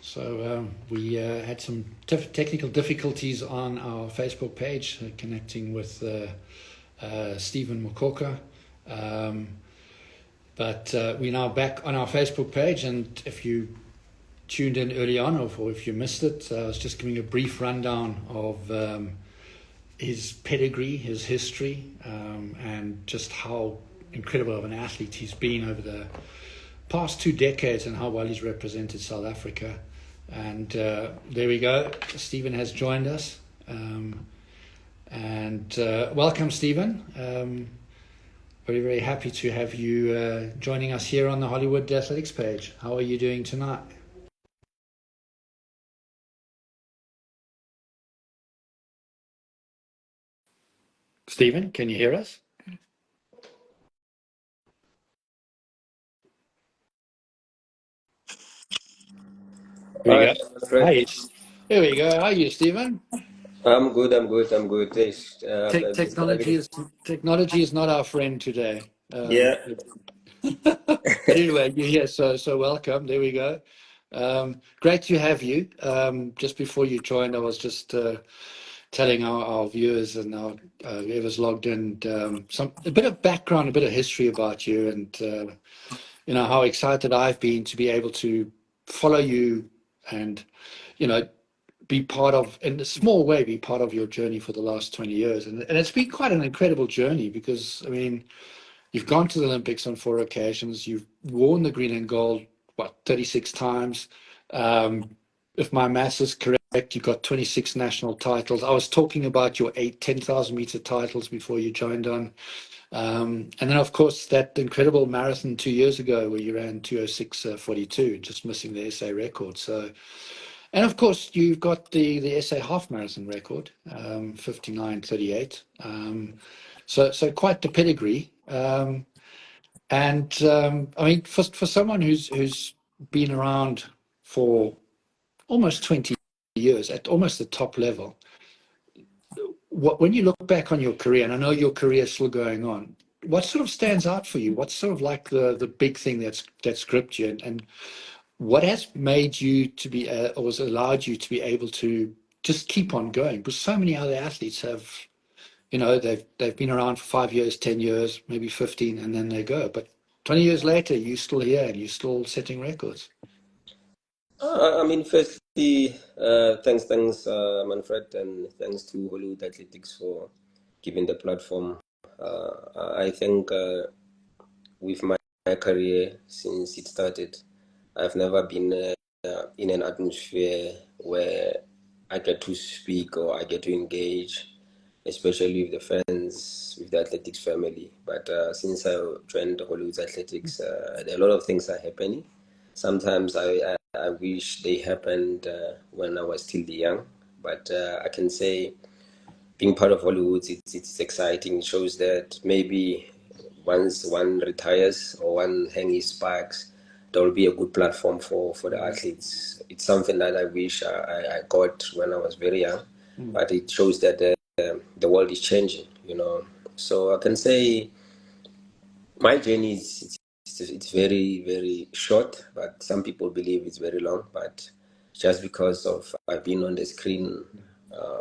So we had some technical difficulties on our Facebook page, connecting with Stephen Mokoka. But we're now back on our Facebook page, and if you tuned in early on, or if you missed it, I was just giving a brief rundown of his pedigree, his history, and just how incredible of an athlete he's been over the past 2 decades and how well he's represented South Africa. And there we go. Stephen has joined us. Welcome, Stephen. Very, very happy to have you joining us here on the Hollywood Athletics page. How are you doing tonight? Stephen, can you hear us? Here we go. Hi. Here we go. How are you, Stephen? I'm good. Technology is not our friend today. Yeah. Anyway, you're here, so welcome. There we go. Great to have you. Just before you joined, I was just telling our viewers and our whoever's logged in a bit of background, a bit of history about you, and how excited I've been to be able to follow you and be part of, in a small way, be part of your journey for the last 20 years. And it's been quite an incredible journey because, I mean, you've gone to the Olympics on 4 occasions. You've worn the green and gold, 36 times. If my maths is correct, you got 26 national titles. I was talking about your 10,000 meter titles before you joined on. And then, of course, that incredible marathon 2 years ago where you ran 2:06:42, just missing the SA record. So, and of course, you've got the SA half marathon record, 59:38. So quite the pedigree. I mean, for someone who's been around for almost 20 years at almost the top level, when you look back on your career, and I know your career is still going on, what sort of stands out for you? What's sort of like the big thing that's gripped you, and what has made you to be, or has allowed you to be able to just keep on going? Because so many other athletes have, they've been around for 5 years, 10 years, maybe 15, and then they go. But 20 years later, you're still here and you're still setting records. I mean, firstly, thanks, Manfred, and thanks to Hollywood Athletics for giving the platform. I think with my career since it started, I've never been in an atmosphere where I get to speak or I get to engage, especially with the fans, with the athletics family. But since I joined Hollywood Athletics, a lot of things are happening. Sometimes I wish they happened when I was still young, but I can say being part of Hollywood, it's exciting. It shows that maybe once one retires or one hangs sparks, there will be a good platform for the athletes. It's something that I wish I got when I was very young, but it shows that the world is changing, So I can say my journey it's very, very short, but some people believe it's very long. But just because of I've been on the screen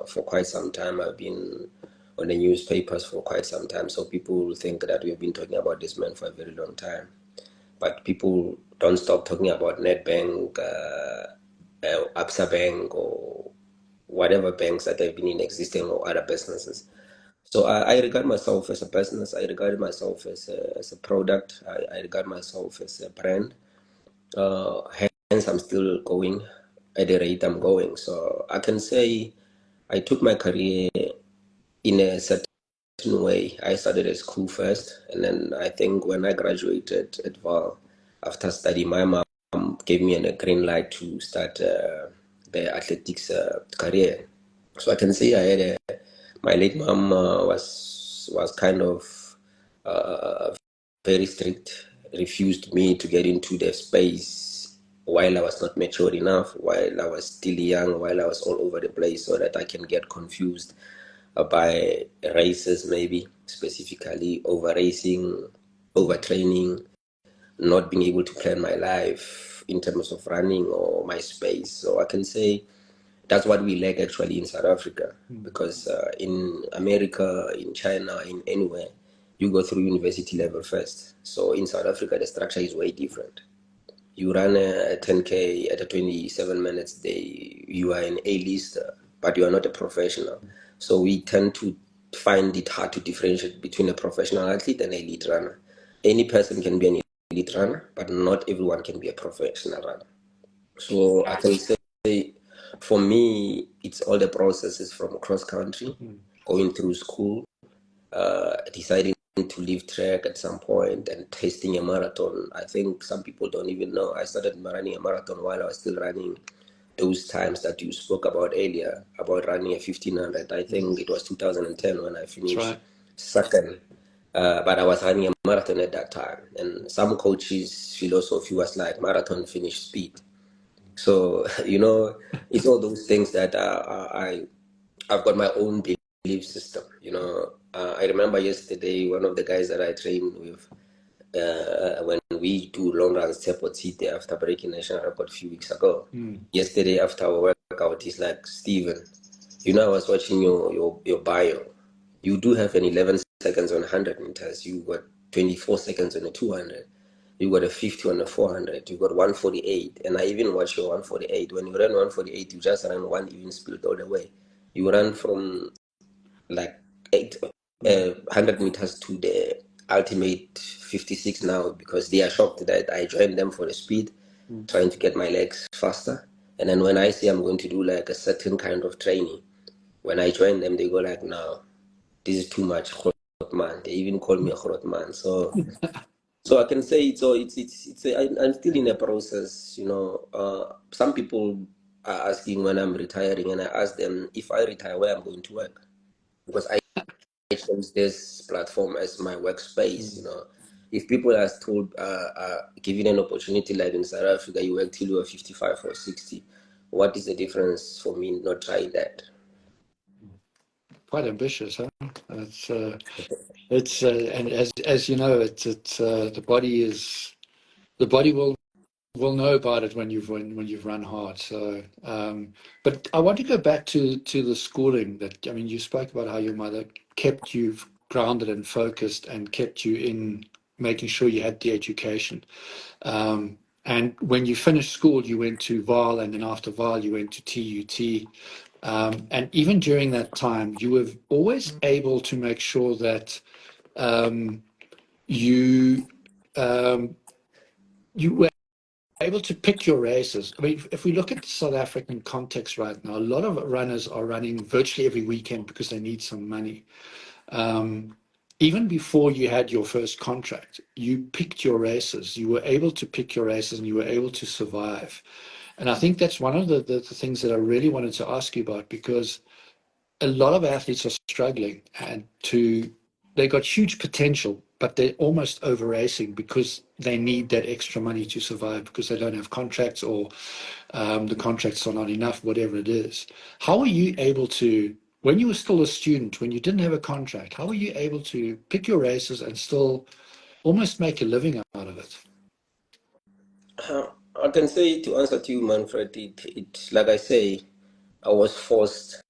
for quite some time, I've been on the newspapers for quite some time, so people think that we've been talking about this man for a very long time. But people don't stop talking about Nedbank, Absa Bank, or whatever banks that have been in existing or other businesses. So I regard myself as a business. I regard myself as a product. I regard myself as a brand. Hence, I'm still going at the rate I'm going. So I can say I took my career in a certain way. I started at school first, and then I think when I graduated at Val, after studying, my mom gave me a green light to start the athletics career. So I can say I had my late mom was kind of very strict, refused me to get into the space while I was not mature enough, while I was still young, while I was all over the place, so that I can get confused by races, maybe specifically over racing, over training, not being able to plan my life, in terms of running or my space. So I can say that's what we lack actually in South Africa, because in America, in China, in anywhere, you go through university level first. So in South Africa, the structure is way different. You run a 10K at a 27 minutes day, you are an A-lister, but you are not a professional. So we tend to find it hard to differentiate between a professional athlete and an elite runner. Any person can be an elite runner, but not everyone can be a professional runner. So I can say for me, it's all the processes from cross country, going through school, deciding to leave track at some point and tasting a marathon. I think some people don't even know. I started running a marathon while I was still running those times that you spoke about earlier, about running a 1500. I think it was 2010 when I That's finished right. second. But I was running a marathon at that time. And some coaches' philosophy was like marathon finish speed. So, it's all those things that I've got my own belief system. I remember yesterday, one of the guys that I trained with, when we do long runs, Tepotite, after breaking national record a few weeks ago. Yesterday, after our workout, he's like, Stephen, I was watching your bio. You do have an 11 seconds on 100 meters. You got 24 seconds on a 200. You got a 50 on a 400. You got 148. And I even watched your 148. When you ran 148, you just ran one even speed all the way. You ran from like 100 meters to the ultimate 56 now, because they are shocked that I joined them for the speed, trying to get my legs faster. And then when I say I'm going to do like a certain kind of training, when I join them, they go like, no, this is too much, man. They even call me a man. So I can say I'm still in a process. Some people are asking when I'm retiring, and I ask them, if I retire, where I'm going to work, because I chose this platform as my workspace. If people are told, given an opportunity like in South Africa, you work till you are 55 or 60, what is the difference for me not trying that? Quite ambitious, huh? And as you know, the body will know about it when you've run hard. So, but I want to go back to the schooling. That, I mean, you spoke about how your mother kept you grounded and focused and kept you in making sure you had the education. And when you finished school, you went to Vaal, and then after Vaal, you went to TUT. And even during that time, you were always able to make sure that um, you you were able to pick your races. I mean, if we look at the South African context right now, a lot of runners are running virtually every weekend because they need some money. Even before you had your first contract, you picked your races. You were able to pick your races and you were able to survive. And I think that's one of the things that I really wanted to ask you about, because a lot of athletes are struggling they got huge potential, but they're almost over racing because they need that extra money to survive, because they don't have contracts, or the contracts are not enough, whatever it is. How were you able to, when you were still a student, when you didn't have a contract, how were you able to pick your races and still almost make a living out of it? I can say, to answer to you, Manfred, it like I say, I was forced.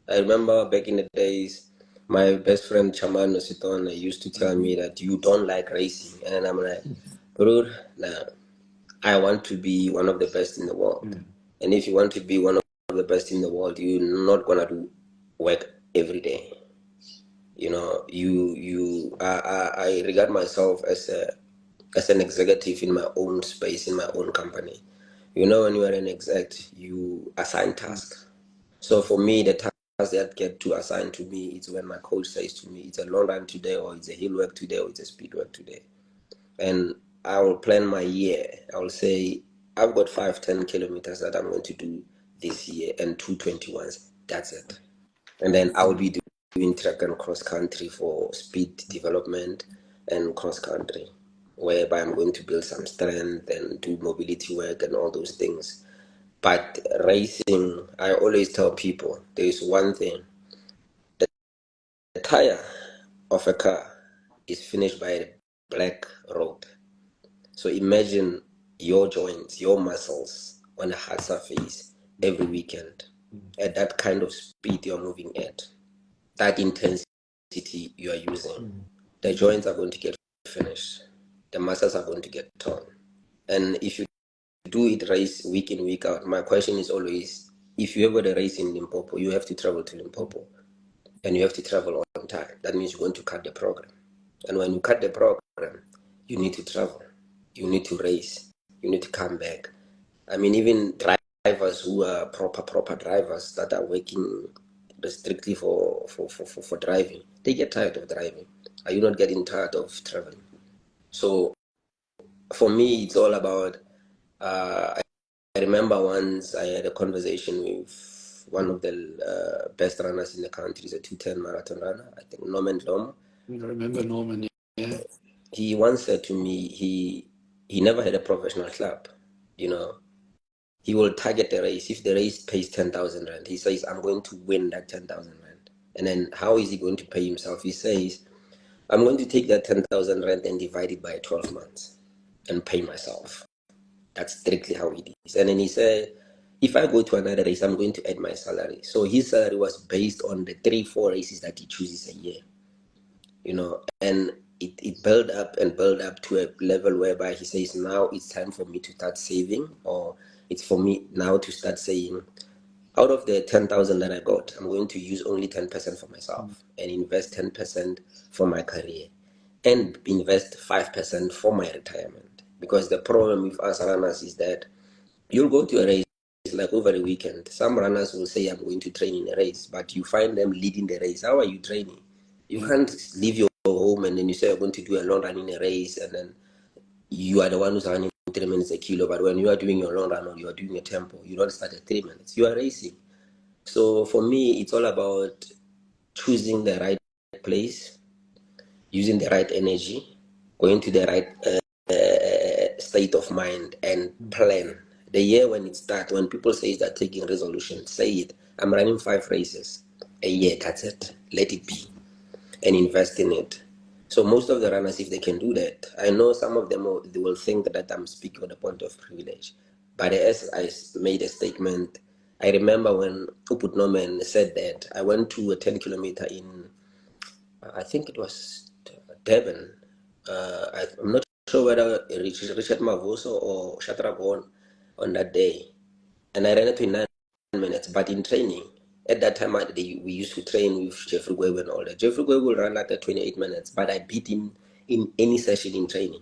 I remember back in the days, my best friend Chaman Ositon used to tell me that you don't like racing, and I'm like, bro, nah, I want to be one of the best in the world. And if you want to be one of the best in the world, you're not gonna do work every day. I regard myself as an executive in my own space, in my own company. When you are an exec, you assign tasks. So for me, the tasks that get to assign to me is when my coach says to me, it's a long run today, or it's a hill work today, or it's a speed work today. And I will plan my year. I will say, I've got 5-10 kilometers that I'm going to do this year, and 221s. That's it. And then I will be doing track and cross country for speed development and cross country, whereby I'm going to build some strength and do mobility work and all those things. But racing, I always tell people, there is one thing: the tire of a car is finished by a black road. So imagine your joints, your muscles on a hard surface every weekend at that kind of speed you're moving at, that intensity you are using, the joints are going to get finished, the muscles are going to get torn. And if you do it race week in, week out, my question is always, if you ever got a race in Limpopo, you have to travel to Limpopo and you have to travel on time. That means you're going to cut the program. And when you cut the program, you need to travel, you need to race, you need to come back. I mean, even drivers who are proper drivers that are working strictly for driving, they get tired of driving. Are you not getting tired of traveling? So for me, it's all about, I remember once I had a conversation with one of the best runners in the country. He's a 210 marathon runner, I think Norman Lomo. I remember Norman, yeah. He once said to me, he never had a professional club, you know. He will target the race. If the race pays 10,000 rand, he says, I'm going to win that 10,000 rand. And then how is he going to pay himself? He says, I'm going to take that 10,000 rand and divide it by 12 months and pay myself. That's strictly how it is. And then he said, if I go to another race, I'm going to add my salary. So his salary was based on the 3-4 races that he chooses a year, you know, and it built up and built up to a level whereby he says, now it's time for me to start saving, or it's for me now to start saying, out of the 10,000 that I got, I'm going to use only 10% for myself and invest 10% for my career and invest 5% for my retirement. Because the problem with us runners is that you'll go to a race like over the weekend. Some runners will say, I'm going to train in a race, but you find them leading the race. How are you training? You can't leave your home and then you say you're going to do a long run in a race, and then you are the one who's running 3 minutes a kilo. But when you are doing your long run or you are doing a tempo, you don't start at 3 minutes. You are racing. So for me, it's all about choosing the right place, using the right energy, going to the right state of mind, and plan. The year when it starts, when people say that taking resolution, say it. I'm running 5 races a year. That's it. Let it be, and invest in it. So most of the runners, if they can do that, I know some of them they will think that I'm speaking on a point of privilege. But as I made a statement, I remember when Uput Norman said that I went to a 10 kilometer in, I think it was Devon. I'm not sure whether Richard Mavoso or Shatragon on that day. And I ran it in 9 minutes. But in training, at that time, we used to train with Jeffrey Gwebe and all that. Jeffrey Gwebe will run like 28 minutes, but I beat him in any session in training.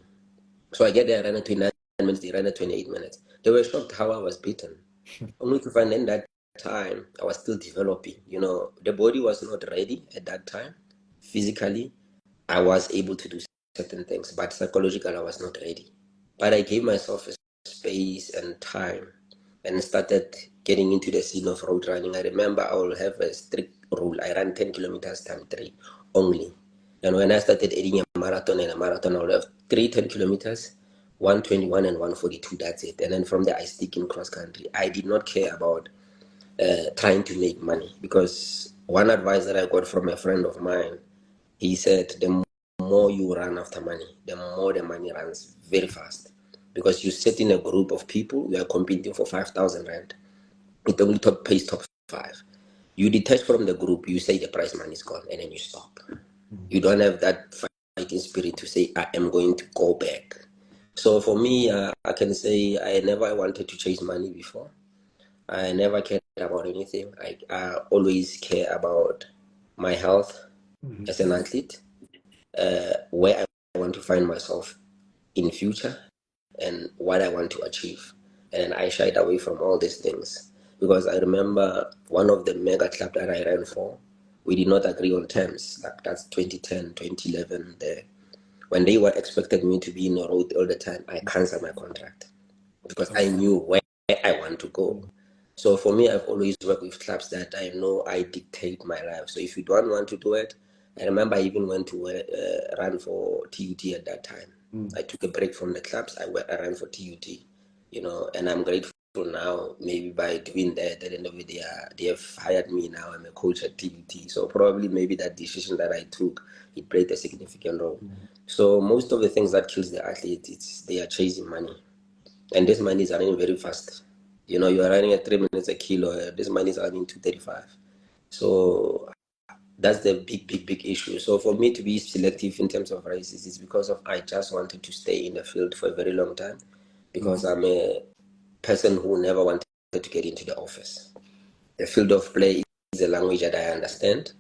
So I get there, I ran it in 9 minutes, they ran at 28 minutes. They were shocked how I was beaten. Only to find in that time, I was still developing. You know, the body was not ready at that time. Physically, I was able to do certain things, but psychologically, I was not ready. But I gave myself a space and time and started getting into the scene of road running. I remember I will have a strict rule. I ran 10 kilometers times 3 only. And when I started adding a marathon, I will have 10 kilometers, 121 and 142. That's it. And then from there, I stick in cross country. I did not care about trying to make money, because one advice that I got from a friend of mine, he said, the more you run after money, the more the money runs very fast. Because you sit in a group of people, you are competing for 5,000 rand. It only pays top 5. You detach from the group, you say the prize money is gone, and then you stop. You don't have that fighting spirit to say, I am going to go back. So for me, I can say I never wanted to chase money before. I never cared about anything. I always care about my health as an athlete, where I want to find myself in future, and what I want to achieve. And I shied away from all these things, because I remember one of the mega club that I ran for, we did not agree on terms. Like that's 2010, 2011 there. When they were expected me to be in the road all the time, I canceled my contract because I knew where I want to go. So for me, I've always worked with clubs that I know I dictate my life. So if you don't want to do it, I remember I even went to run for TUT at that time. I took a break from the clubs. I ran for TUT, you know, and I'm grateful now. Maybe by doing that, at the end of the day, they have hired me now. I'm a coach at TUT. So probably maybe that decision that I took, it played a significant role. So most of the things that kills the athlete, they are chasing money. and this man is running very fast. You know, you are running at 3 minutes a kilo. This man is running 2:35. So that's the big issue. So for me to be selective in terms of races is because of I just wanted to stay in the field for a very long time, because I'm a person who never wanted to get into the office. The field of play is a language that I understand,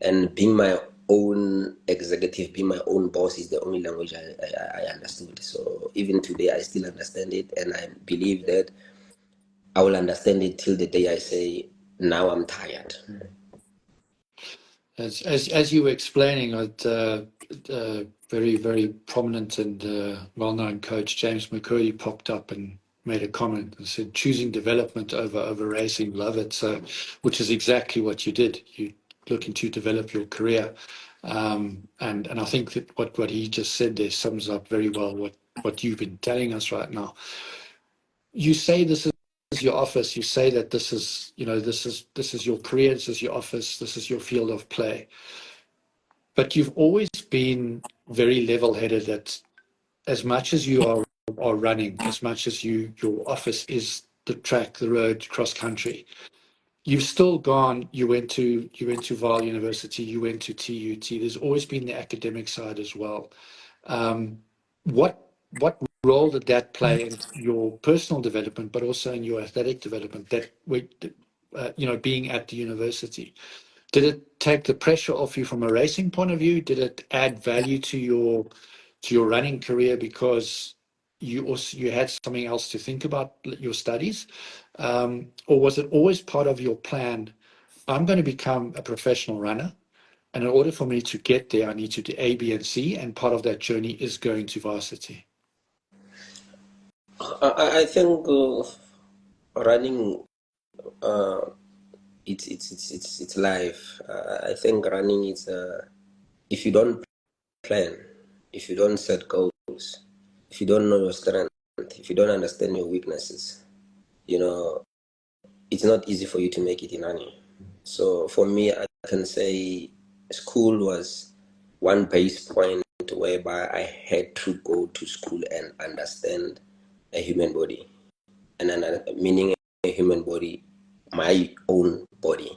and being my own executive, being my own boss is the only language I understood. So even today, I still understand it, and I believe that I will understand it till the day I say, now I'm tired. As you were explaining, very prominent and well-known coach James McCurdy popped up and made a comment and said, "Choosing development over racing, love it." So, which is exactly what you did. You looking to develop your career, and I think that what he just said there sums up very well what you've been telling us right now. You say this is your office. You say that this is this is your career. This is your office. This is your field of play. But you've always been very level-headed that as much as you are running, as much as your office is the track, the road, cross country, you've still gone. You went to Vaal University, you went to TUT. There's always been the academic side as well. What role did that play in your personal development, but also in your athletic development? Being at the university. Did it take the pressure off you from a racing point of view? Did it add value to your running career because you had something else to think about your studies, or was it always part of your plan? I'm going to become a professional runner, and in order for me to get there, I need to do A, B, and C, and part of that journey is going to varsity. I think running, it's life. I think running is if you don't plan, if you don't set goals, if you don't know your strength, if you don't understand your weaknesses, it's not easy for you to make it in running. So for me, I can say school was one base point whereby I had to go to school and understand a human body, and meaning a human body, my own body.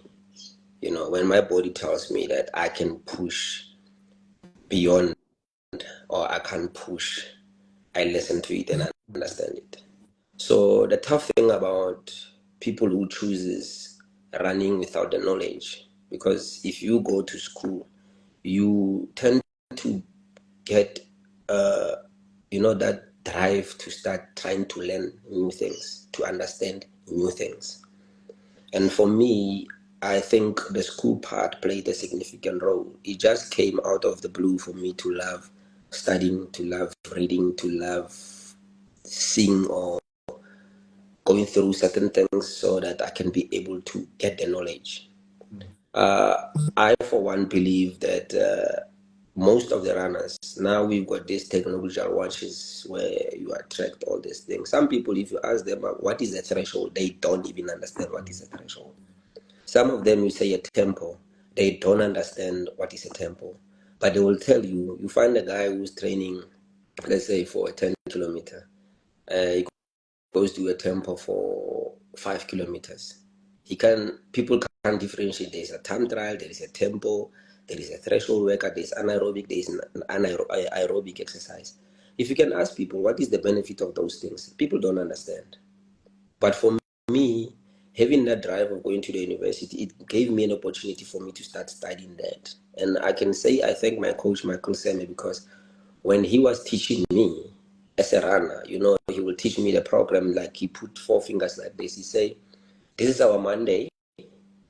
When my body tells me that I can push beyond or I can't push, I listen to it and I understand it. So the tough thing about people who chooses running without the knowledge, because if you go to school, you tend to get that drive to start trying to learn new things, to understand new things. And for me, I think the school part played a significant role. It just came out of the blue for me to love studying, to love reading, to love seeing or going through certain things so that I can be able to get the knowledge. I, for one, believe that most of the runners, now we've got these technological watches where you attract all these things. Some people, if you ask them what is a threshold, they don't even understand what is a threshold. Some of them, you say a tempo, they don't understand what is a tempo. But they will tell you, you find a guy who's training, let's say for a 10 kilometer, he goes to a tempo for 5 kilometers. People can't differentiate. There's a time trial, there is a tempo, there is a threshold worker, there's anaerobic, there's an aerobic exercise. If you can ask people what is the benefit of those things, people don't understand. But for me, having that drive of going to the university, it gave me an opportunity for me to start studying that. And I can say I thank my coach, Michael Seme, because when he was teaching me as a runner, he will teach me the program like he put four fingers like this. He say, this is our Monday,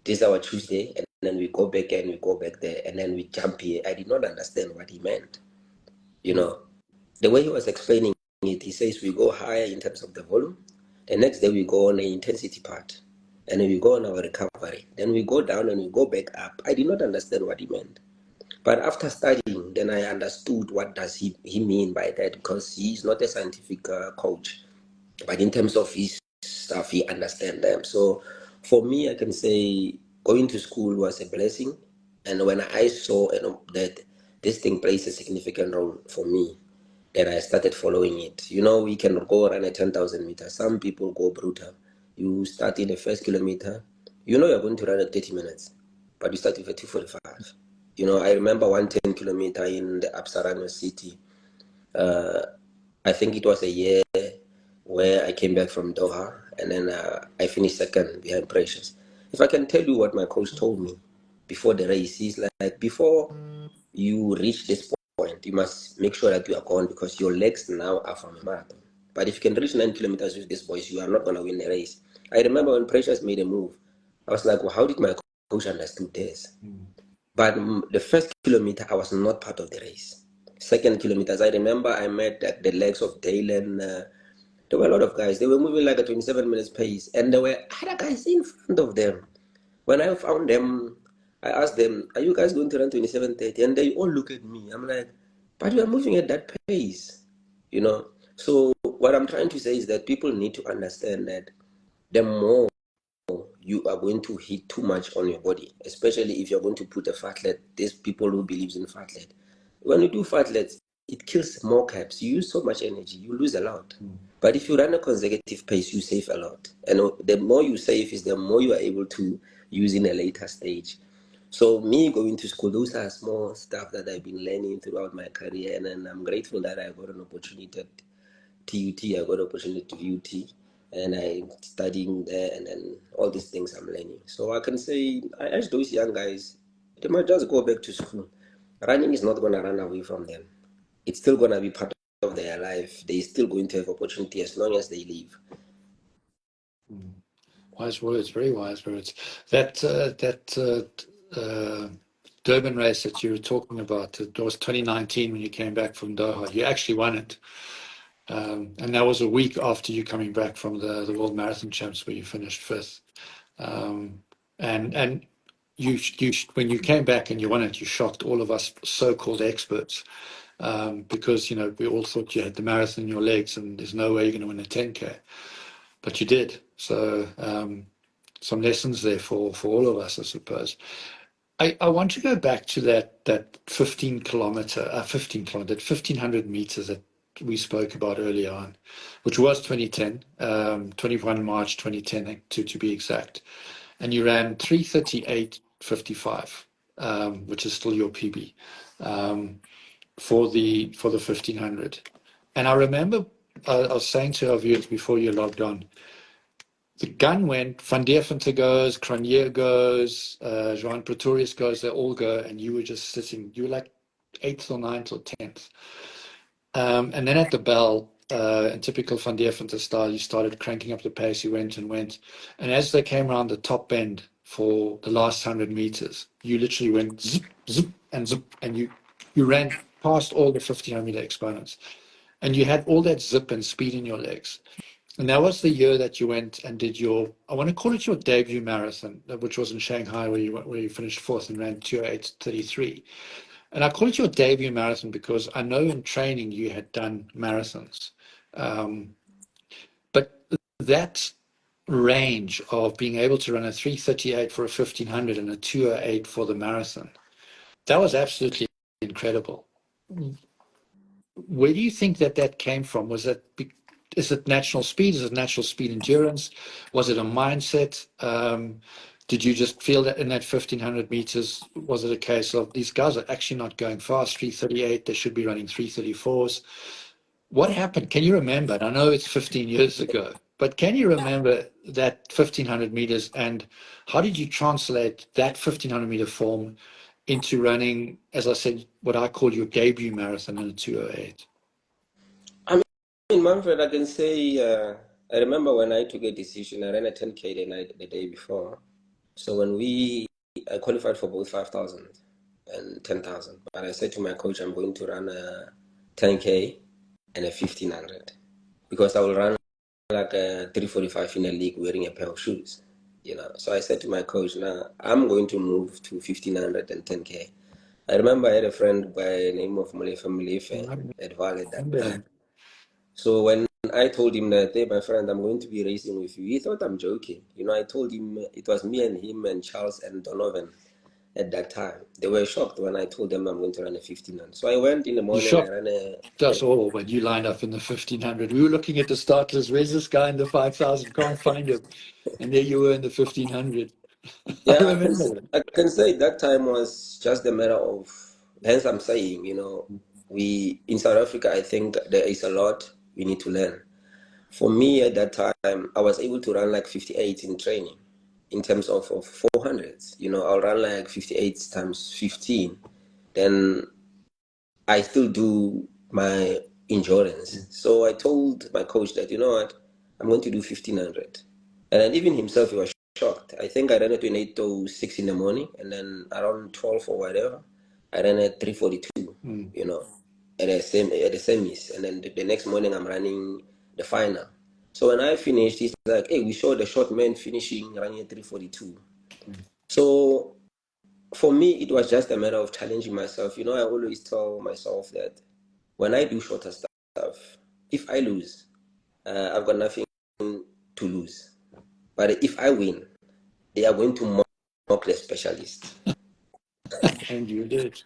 this is our Tuesday, and then we go back and we go back there, and then we jump here. I did not understand what he meant. The way he was explaining it, he says we go higher in terms of the volume. The next day we go on the intensity part, and then we go on our recovery. Then we go down and we go back up. I did not understand what he meant. But after studying, then I understood what does he mean by that, because he's not a scientific coach. But in terms of his stuff, he understands them. So for me, I can say going to school was a blessing. And when I saw that this thing plays a significant role for me, and I started following it. You know, we can go run a 10,000 meters. Some people go brutal. You start in the first kilometer, you know you're going to run at 30 minutes, but you start with a 2:45. You know, I remember one 10 kilometer in the Apsarano city. I think it was a year where I came back from Doha, and then I finished second behind Precious. If I can tell you what my coach told me before the race, he's like, before you reach this point, you must make sure that you are gone because your legs now are from a marathon. But if you can reach 9 kilometers with these boys, you are not going to win the race. I remember when Precious made a move, I was like, well, how did my coach understood this? But the first kilometer, I was not part of the race. Second kilometers, I remember I met the legs of Dalen. There were a lot of guys. They were moving like a 27 minutes pace, and there were other guys in front of them. When I found them, I asked them, "Are you guys going to run 27:30?" And they all look at me. I'm like, "But we are moving at that pace, you know." So what I'm trying to say is that people need to understand that the more you are going to hit too much on your body, especially if you're going to put a fatlet. There's people who believes in fatlet. When you do fatlets, it kills more caps. You use so much energy, you lose a lot. But if you run a consecutive pace, you save a lot. And the more you save is the more you are able to use in a later stage. So me going to school, those are small stuff that I've been learning throughout my career, and I'm grateful that I got an opportunity at TUT. I got an opportunity to UT, and I'm studying there, and then all these things I'm learning. So I can say I urge those young guys, they might just go back to school. Running is not gonna run away from them. It's still gonna be part of their life. They're still going to have opportunity as long as they live. Wise words, very wise words. That Durban race that you were talking about, it was 2019 when you came back from Doha. You actually won it. And that was a week after you coming back from the World Marathon Champs where you finished fifth. And you when you came back and you won it, you shocked all of us so-called experts because, you know, we all thought you had the marathon in your legs and there's no way you're going to win a 10K. But you did. So some lessons there for all of us, I suppose. I want to go back to that 15 kilometer, that 1500 meters that we spoke about earlier on, which was 2010, 21 March 2010 to be exact. And you ran 3:38:55, which is still your PB, for the 1500. And I remember I was saying to our viewers before you logged on, the gun went, Van Deventer goes, Cronje goes, Joan Pretorius goes, they all go, and you were just sitting, you were like 8th or 9th or 10th. And then at the bell, in typical Van Deventer style, you started cranking up the pace, you went and went. And as they came around the top bend for the last 100 meters, you literally went zip, zip, and you ran past all the 1500-meter exponents. And you had all that zip and speed in your legs. And that was the year that you went and did your, I want to call it your debut marathon, which was in Shanghai, where you finished fourth and ran 2:08:33. And I call it your debut marathon because I know in training you had done marathons. But that range of being able to run a 3:38 for a 1500 and a 2:08 for the marathon, that was absolutely incredible. Where do you think that came from? Is it natural speed? Is it natural speed endurance? Was it a mindset? Did you just feel that in that 1500 meters, was it a case of these guys are actually not going fast, 3:38, they should be running 3:34s? What happened? Can you remember? And I know it's 15 years ago, but can you remember that 1500 meters and how did you translate that 1500-meter form into running, as I said, what I call your debut marathon in a 2:08? I mean, Manfred, I can say, I remember when I took a decision, I ran a 10K the day before. So when I qualified for both 5,000 and 10,000, but I said to my coach, I'm going to run a 10K and a 1,500 because I will run like a 3:45 in a league wearing a pair of shoes, you know. So I said to my coach, now I'm going to move to 1,500 and 10K. I remember I had a friend by the name of Molefe at Vaal at that time. So when I told him that, hey, my friend, I'm going to be racing with you, he thought I'm joking. You know, I told him it was me and him and Charles and Donovan at that time. They were shocked when I told them I'm going to run a 1500. So I went in the You morning, I shocked ran us all when you lined up in the 1500. We were looking at the starters. Where's this guy in the 5000? Can't find him. And there you were in the 1500. I yeah, remember it. I can say that time was just a matter of, hence I'm saying, we in South Africa, I think there is a lot we need to learn. For me at that time, I was able to run like 58 in training in terms of 400s. I'll run like 58 times 15. Then I still do my endurance. So I told my coach that, you know what, I'm going to do 1500. And then even himself, he was shocked. I think I ran at 28:06 in the morning, and then around 12 or whatever, I ran at 3:42, at the semis. And then the next morning, I'm running the final. So when I finished, he's like, hey, we saw the short man finishing running at 3:42. So for me, it was just a matter of challenging myself. I always tell myself that when I do shorter stuff, if I lose, I've got nothing to lose. But if I win, they are going to mock the specialist. And you did.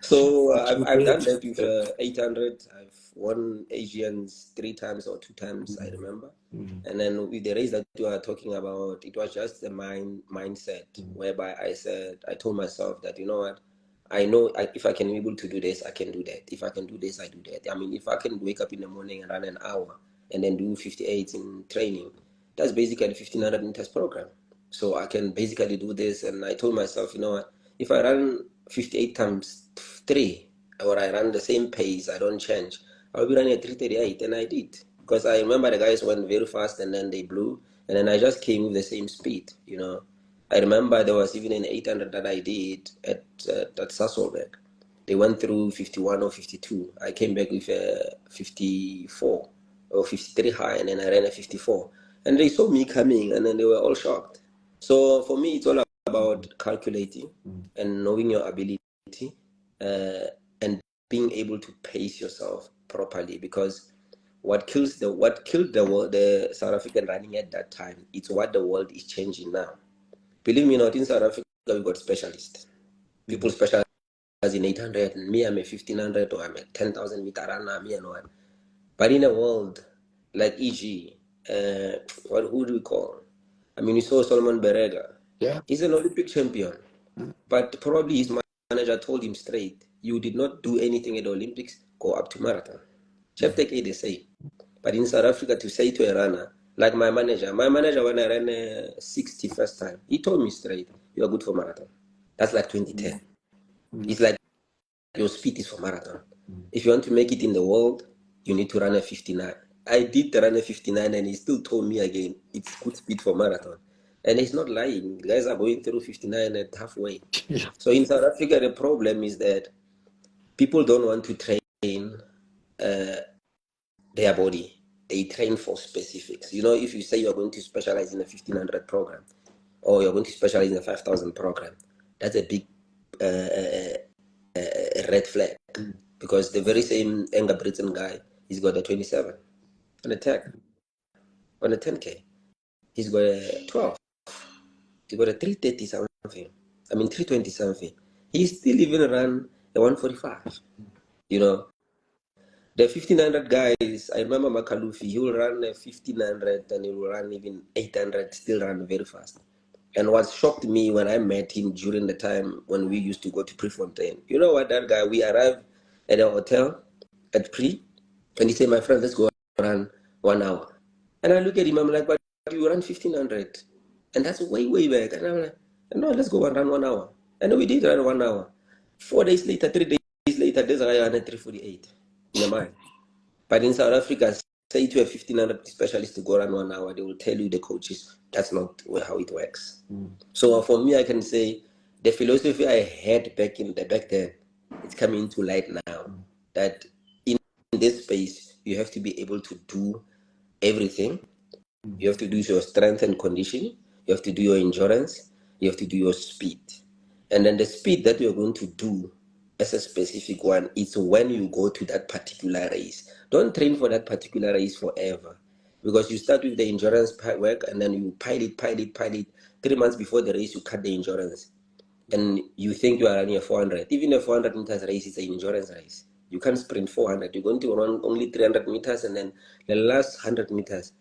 So You I've done did. that with 800. I've won Asians 3 times or 2 times, I remember. And then with the race that you are talking about, it was just a mindset whereby I told myself that, you know what, I know if I can be able to do this, I can do that. If I can do this, I do that. I mean, if I can wake up in the morning and run an hour and then do 58 in training, that's basically a 1500 meters program. So I can basically do this. And I told myself, you know what, if I run 58 times 3, or I run the same pace, I don't change, I'll be running at 3:38. And I did. Because I remember the guys went very fast and then they blew. And then I just came with the same speed, I remember there was even an 800 that I did at Sassolberg. They went through 51 or 52. I came back with a 54 or 53 high, and then I ran a 54. And they saw me coming, and then they were all shocked. So for me, it's all about calculating and knowing your ability, and being able to pace yourself properly. Because what killed the South African running at that time, it's what the world is changing now. Believe me not, in South Africa, we got specialists. People specialize in 800, and me, I'm a 1500, or I'm a 10,000 meter runner, me and one. But in a world like EG, who do we call? I mean, you saw Solomon Berega. Yeah. He's an Olympic champion. But probably his manager told him straight, you did not do anything at the Olympics, go up to marathon. Cheptek they say. But in South Africa, to say to a runner, like my manager when I ran 60 first time, he told me straight, you are good for marathon. That's like 2010. It's like your speed is for marathon. If you want to make it in the world, you need to run a 59. I did run a 59, and he still told me again, it's good speed for marathon. And he's not lying. The guys are going through 59 at halfway. Yeah. So in South Africa, the problem is that people don't want to train their body. They train for specifics. If you say you're going to specialize in a 1500 program, or you're going to specialize in a 5000 program, that's a big red flag. Because the very same Enga Britain guy, he's got a 27 on a tech, on a 10K. He's got a 12. He's got a 330 something. I mean, 320 something. He still even ran a 145. The 1500 guys, I remember Makalufi, he will run a 1500 and he will run even 800, still run very fast. And what shocked me when I met him during the time when we used to go to Prefontaine, you know what, that guy, we arrived at a hotel at Pre, and he said, my friend, let's go run 1 hour. And I look at him, I'm like, but you run 1500. And that's way, way back. And I'm like, no, let's go and run 1 hour. And we did run 1 hour. 4 days later, 3 days later, there's a guy ran at 348 in the mile. But in South Africa, say to a 1500 specialist to go run 1 hour, they will tell you, the coaches, that's not how it works. So for me, I can say the philosophy I had back then, it's coming to light now. That in this space, you have to be able to do everything. You have to do your strength and conditioning. You have to do your endurance. You have to do your speed. And then the speed that you're going to do as a specific one, it's when you go to that particular race. Don't train for that particular race forever. Because you start with the endurance work, and then you pile it. 3 months before the race, you cut the endurance. and you think you are running a 400, even a 400 meters race is an endurance race. You can't sprint 400. You're going to run only 300 meters, and then the last 100 meters,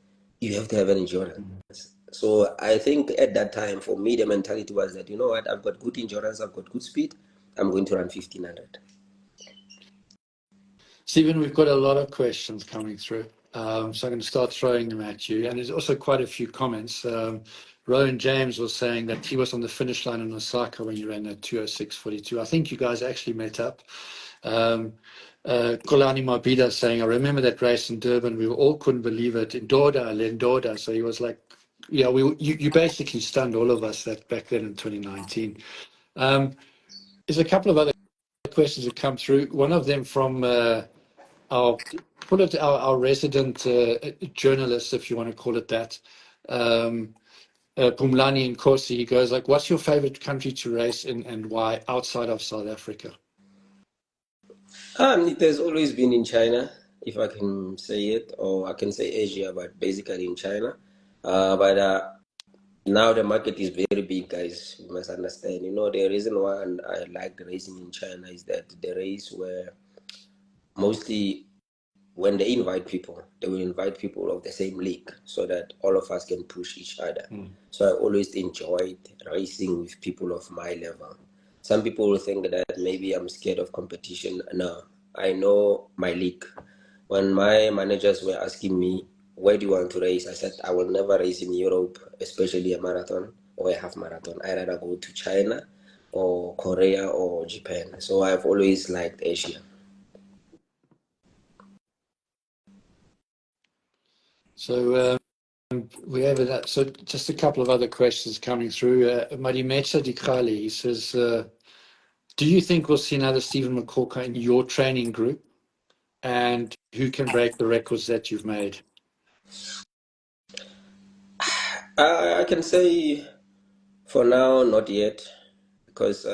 you have to have an endurance. So I think at that time, for me, the mentality was that, you know what, I've got good endurance, I've got good speed, I'm going to run 1500. Stephen, we've got a lot of questions coming through. So I'm going to start throwing them at you. And there's also quite a few comments. Rowan James was saying that he was on the finish line in Osaka when you ran at 2:06:42. I think you guys actually met up. Kolani Mabida saying, I remember that race in Durban. We all couldn't believe it. Lendoda. So he was like, yeah, you basically stunned all of us that back then in 2019. There's a couple of other questions that come through. One of them from our resident journalist, if you want to call it that, Pumlani Nkosi. He goes like, what's your favorite country to race in and why outside of South Africa? It has always been in China, if I can say it, or I can say Asia, but basically in China. But now the market is very big, guys. You must understand. You know, the reason why I like the racing in China is that the race where mostly when they invite people, they will invite people of the same league so that all of us can push each other. So I always enjoyed racing with people of my level. Some people will think that maybe I'm scared of competition. No, I know my league. When my managers were asking me, where do you want to race? I said, I will never race in Europe, especially a marathon or a half marathon. I'd rather go to China or Korea or Japan. So I've always liked Asia. So we have that. So just a couple of other questions coming through. Marimetsa Dikali, he says, do you think we'll see another Stephen Mokoka in your training group? And who can break the records that you've made? I can say for now, not yet, because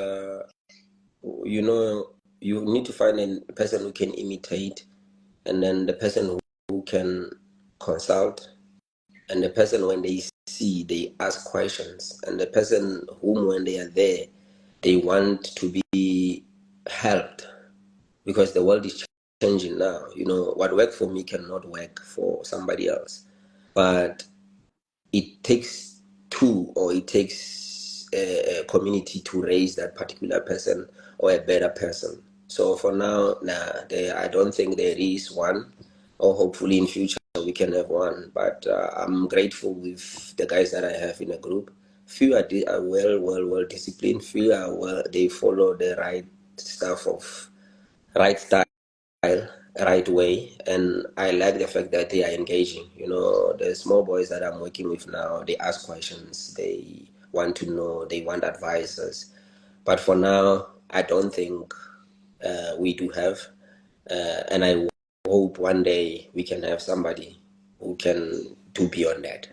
you know, you need to find a person who can imitate, and then the person who can consult, and the person when they see, they ask questions, and the person whom when they are there, they want to be helped, because the world is changing now. You know, what worked for me cannot work for somebody else, but it takes two, or it takes a community to raise that particular person or a better person. So for now, I don't think there is one, or hopefully in future we can have one. But I'm grateful with the guys that I have in a group. Few are well disciplined. Few are they follow the right style, right way, and I like the fact that they are engaging. You know, the small boys that I'm working with now, they ask questions, they want to know, they want advices. But for now, I don't think we do have, and I hope one day we can have somebody who can do beyond that.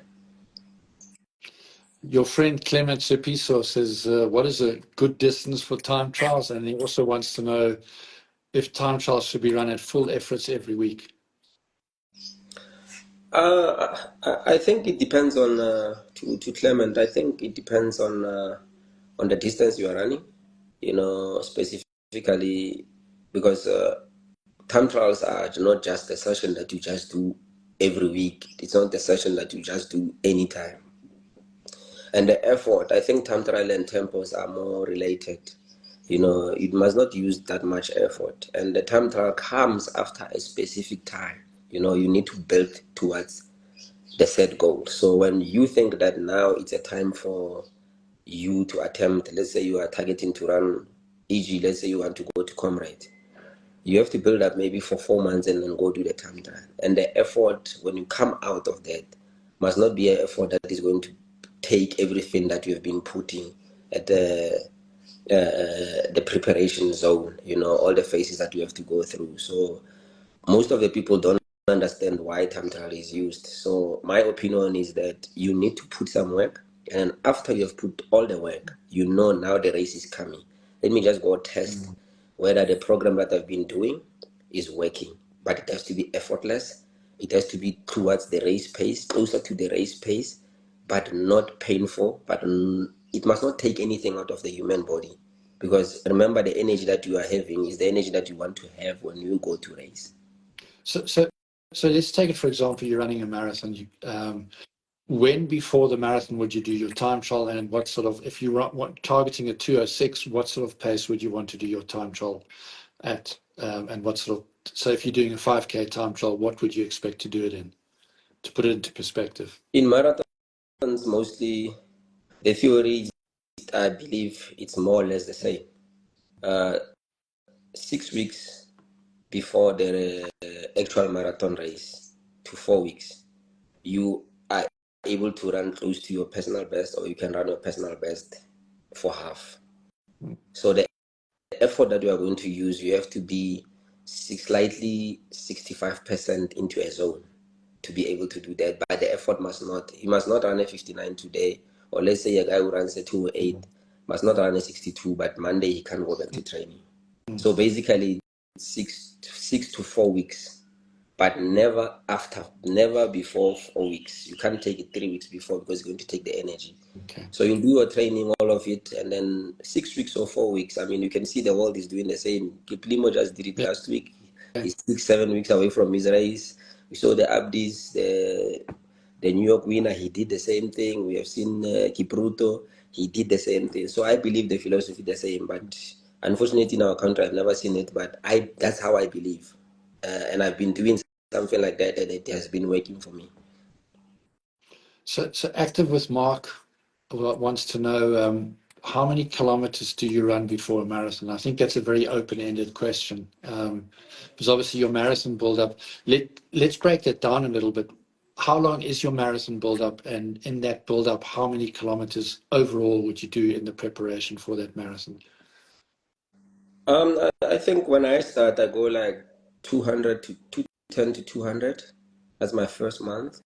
Your friend Clement Sepiso says, what is a good distance for time trials? And he also wants to know if time trials should be run at full efforts every week. I think it depends on to Clement. I think it depends on the distance you are running. You know, specifically because time trials are not just a session that you just do every week. It's not a session that you just do anytime. And the effort, I think time trial and tempos are more related. You know, it must not use that much effort. And the time trial comes after a specific time. You know, you need to build towards the set goal. So when you think that now it's a time for you to attempt, let's say you are targeting to run, e.g., let's say you want to go to Comrade, you have to build up maybe for 4 months and then go do the time trial. And the effort, when you come out of that, must not be an effort that is going to take everything that you have been putting at the preparation zone, you know, all the phases that you have to go through. So most of the people don't understand why time trial is used. So my opinion is that you need to put some work, and after you have put all the work, you know now the race is coming. Let me just go test whether the program that I've been doing is working. But it has to be effortless. It has to be towards the race pace, closer to the race pace, but not painful, but it must not take anything out of the human body, because remember, the energy that you are having is the energy that you want to have when you go to race. So let's take it, for example, you're running a marathon. When before the marathon would you do your time trial, and what sort of, if you were targeting a 2:06, what sort of pace would you want to do your time trial at? And what sort of, so if you're doing a 5K time trial, what would you expect to do it in, to put it into perspective? In marathons, mostly the theory, I believe it's more or less the same. 6 weeks before the actual marathon race to 4 weeks, you are able to run close to your personal best, or you can run your personal best for half. So the effort that you are going to use, you have to be slightly 65% into a zone to be able to do that. But the effort you must not run a 59 today, or let's say a guy who runs a 208 must not run a 62, but Monday he can't go back to training. So basically 6 to 4 weeks, but never before 4 weeks. You can't take it 3 weeks before, because it's going to take the energy. Okay. So you'll do your training, all of it, and then 6 weeks or 4 weeks. I mean, you can see the world is doing the same. Kiplimo just did it last week. He's 6-7 weeks away from his race. We saw the Abdis, the New York winner. He did the same thing. We have seen Kipruto. He did the same thing. So I believe the philosophy the same. But unfortunately, in our country, I've never seen it. But that's how I believe, and I've been doing something like that, and it has been working for me. So Active with Mark wants to know, how many kilometers do you run before a marathon? I think that's a very open-ended question, because obviously your marathon build-up. Let's break that down a little bit. How long is your marathon build-up, and in that build-up, how many kilometers overall would you do in the preparation for that marathon? I think when I start, I go like 200 to 210 to 200. That's my first month,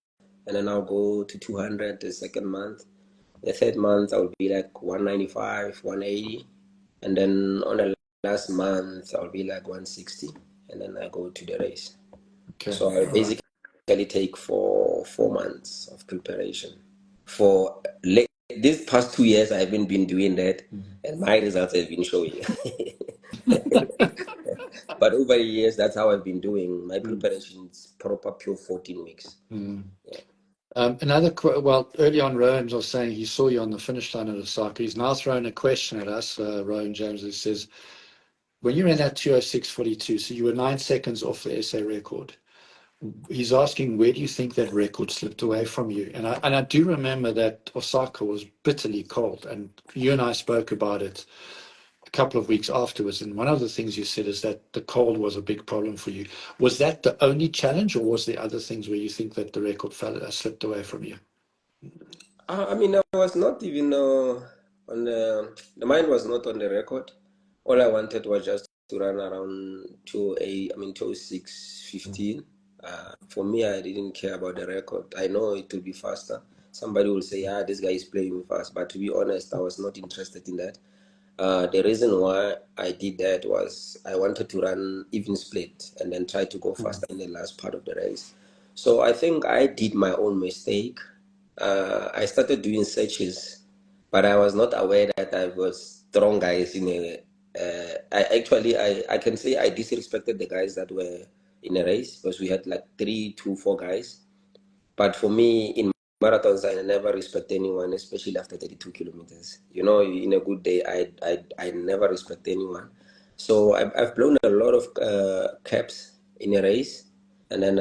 and then I'll go to 200 the second month. The third month, I'll be like 195, 180, and then on the last month, I'll be like 160, and then I go to the race. Okay. So I basically take 4 months of preparation. For these past 2 years, I've been doing that, and my results have been showing. But over the years, that's how I've been doing my preparations. Proper pure 14 weeks. Yeah. Early on, Rowan was saying he saw you on the finish line at Osaka. He's now thrown a question at us, Rowan James, who says, when you ran that 2:06:42, so you were 9 seconds off the SA record. He's asking, where do you think that record slipped away from you? And I do remember that Osaka was bitterly cold, and you and I spoke about it a couple of weeks afterwards. And one of the things you said is that the cold was a big problem for you. Was that the only challenge, or was there other things where you think that the record slipped away from you? I mean, I was not even on the mind was not on the record. All I wanted was just to run around 208, 206:15. For me, I didn't care about the record. I know it will be faster. Somebody will say, this guy is playing fast. But to be honest, I was not interested in that. The reason why I did that was I wanted to run even split and then try to go faster in the last part of the race. So I think I did my own mistake. I started doing searches, but I was not aware that I was strong guys in a. I can say I disrespected the guys that were in a race, because we had like 3 to 4 guys. But for me, in marathons, I never respect anyone, especially after 32 kilometers. You know, in a good day, I never respect anyone. So I've blown a lot of caps in a race, and then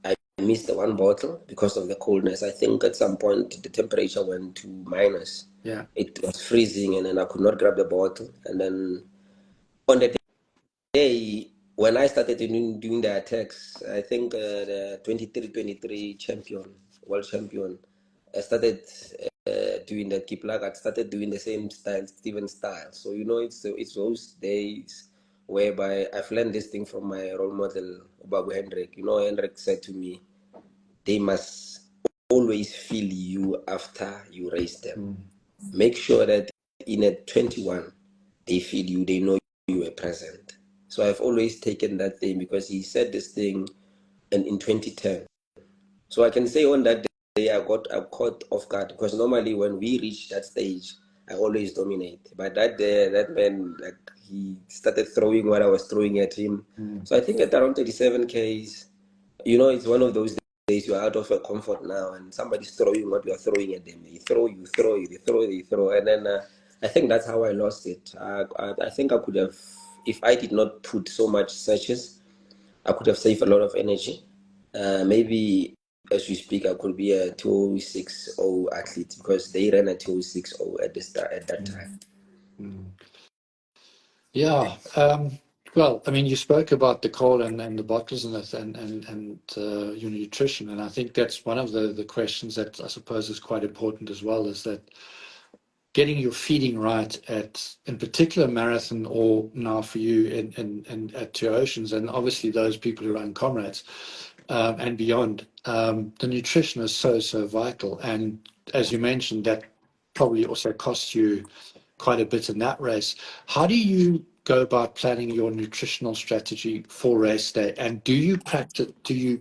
I missed the one bottle because of the coldness. I think at some point the temperature went to minus. Yeah. It was freezing, and then I could not grab the bottle. And then on the day when I started doing the attacks, I think the 23 world champion, I started doing the Kiplak. I started doing the same style, Stephen style. So it's those days whereby I've learned this thing from my role model, Babu Hendrik. Hendrik said to me, they must always feel you after you raise them. Make sure that in a 21, they feel you, they know you were present. So I've always taken that thing, because he said this thing in 2010. So I can say on that day I got caught off guard, because normally when we reach that stage, I always dominate. But that day, that man, like he started throwing what I was throwing at him. So I think at around 37 Ks, it's one of those days you're out of your comfort now, and somebody's throwing what you are throwing at them. They throw, you throw, they throw, they throw, and then I think that's how I lost it. I think I could have, if I did not put so much searches, I could have saved a lot of energy. Maybe as we speak, I could be a 2060 athlete because they ran a 2060 at the start at that time. Yeah. Well, I mean, you spoke about the coal and the bottles and your nutrition, and I think that's one of the questions that I suppose is quite important as well, is that getting your feeding right at, in particular, marathon, or now for you in at Two Oceans, and obviously those people who run Comrades and beyond. The nutrition is so vital, and as you mentioned, that probably also costs you quite a bit in that race. How do you go about planning your nutritional strategy for race day, and do you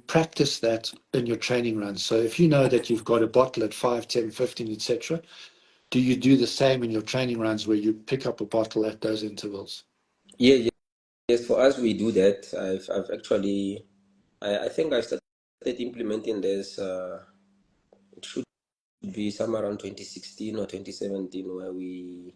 practice that in your training runs? So if you know that you've got a bottle at 5, 10, 15, etc., do you do the same in your training runs where you pick up a bottle at those intervals? Yeah, yeah, yes. For us, we do that. I've actually, I think I started implementing this. It should be somewhere around 2016 or 2017, where we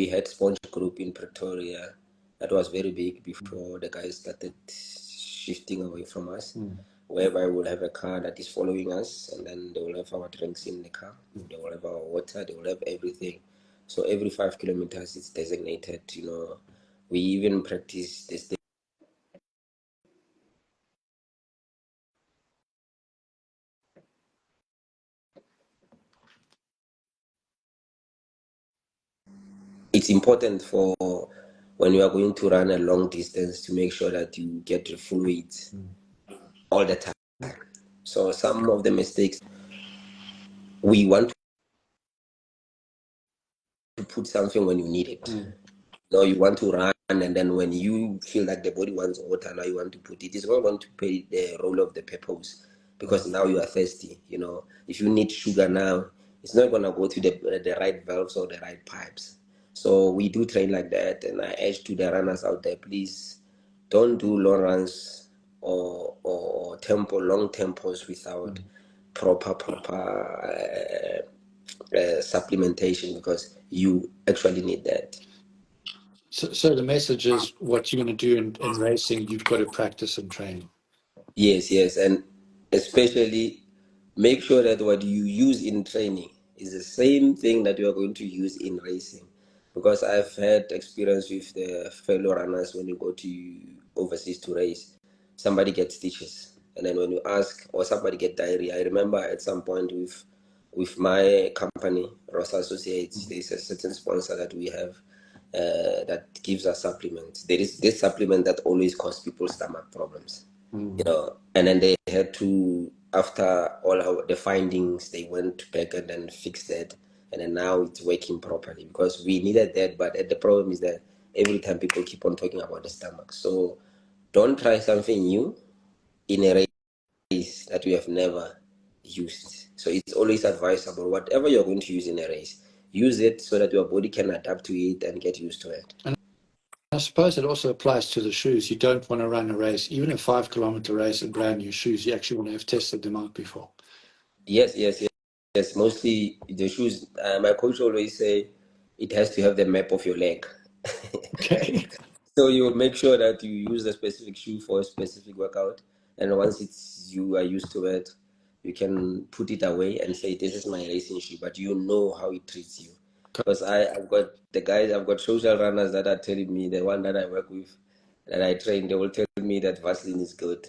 had Sponge Group in Pretoria. That was very big before the guys started shifting away from us, whereby we'll have a car that is following us, and then they will have our drinks in the car. They will have our water. They will have everything. So every 5 kilometers, it's designated. We even practice this. It's important for when you are going to run a long distance to make sure that you get your full weight all the time. So some of the mistakes, we want to put something when you need it. No, you want to run, and then when you feel like the body wants water, now you want to put it. It's not going to play the role of the purpose, because now you are thirsty. If you need sugar now, it's not going to go to the right valves or the right pipes. So we do train like that, and I urge to the runners out there, please don't do long runs or long tempos without proper supplementation, because you actually need that. So the message is, what you're going to do in racing, you've got to practice and train. Yes, and especially make sure that what you use in training is the same thing that you are going to use in racing. Because I've had experience with the fellow runners when you go to overseas to race, somebody gets stitches, and then when you ask, or somebody get diarrhea. I remember at some point with my company, Rosa Associates, there's a certain sponsor that we have that gives us supplements. There is this supplement that always causes people stomach problems. And then they had to, after the findings, they went back and then fixed that, and then now it's working properly, because we needed that. But the problem is that every time people keep on talking about the stomach, so don't try something new in a race that you have never used. So it's always advisable, whatever you're going to use in a race, use it so that your body can adapt to it and get used to it. And I suppose it also applies to the shoes. You don't want to run a race, even a 5 kilometer race, in brand new shoes. You actually want to have tested them out before. Yes. Mostly the shoes. My coach always say it has to have the map of your leg. Okay. So you make sure that you use a specific shoe for a specific workout, and once you are used to it, you can put it away and say, "This is my racing shoe," but you know how it treats you. Because I've got the guys, I've got social runners that are telling me, the one that I work with, that I train, they will tell me that Vaseline is good.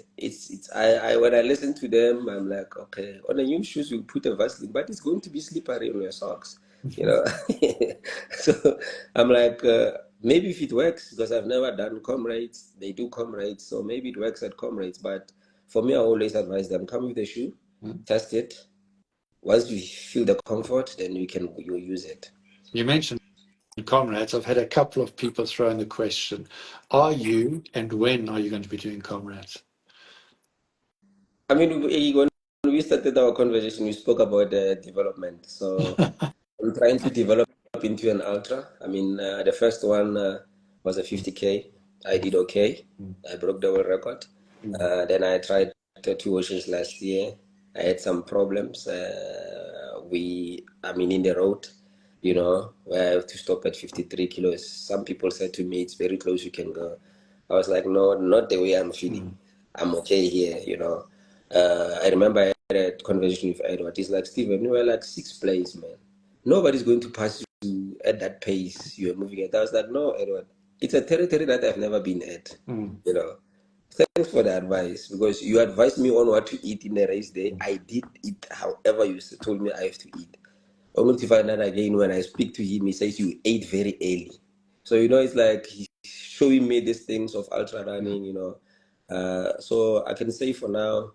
I when I listen to them, I'm like, okay, on the new shoes you put a Vaseline, but it's going to be slippery on your socks, you know. So I'm like, maybe if it works, because I've never done comrades, they do comrades, so maybe it works at comrades. But for me, I always advise them, come with the shoe, test it. Once you feel the comfort, then you use it. You mentioned Comrades. I've had a couple of people throw in the question, are you and when are you going to be doing Comrades? I mean, when we started our conversation, we spoke about development. So I'm trying to develop into an ultra. I mean, the first one was a 50K. I did okay. I broke the world record. Then I tried 2 oceans last year. I had some problems. In the road, where I have to stop at 53 kilos. Some people said to me, it's very close, you can go. I was like, no, not the way I'm feeling. I'm okay here. I remember I had a conversation with Edward. He's like, Stephen, you were like 6th place, man. Nobody's going to pass you at that pace you're moving at. I was like, no, Edward, it's a territory that I've never been at. Thanks for the advice, because you advised me on what to eat in the race day. I did eat however you told me I have to eat. Only to find out again when I speak to him, he says you ate very early. So, it's like he's showing me these things of ultra running, so I can say for now,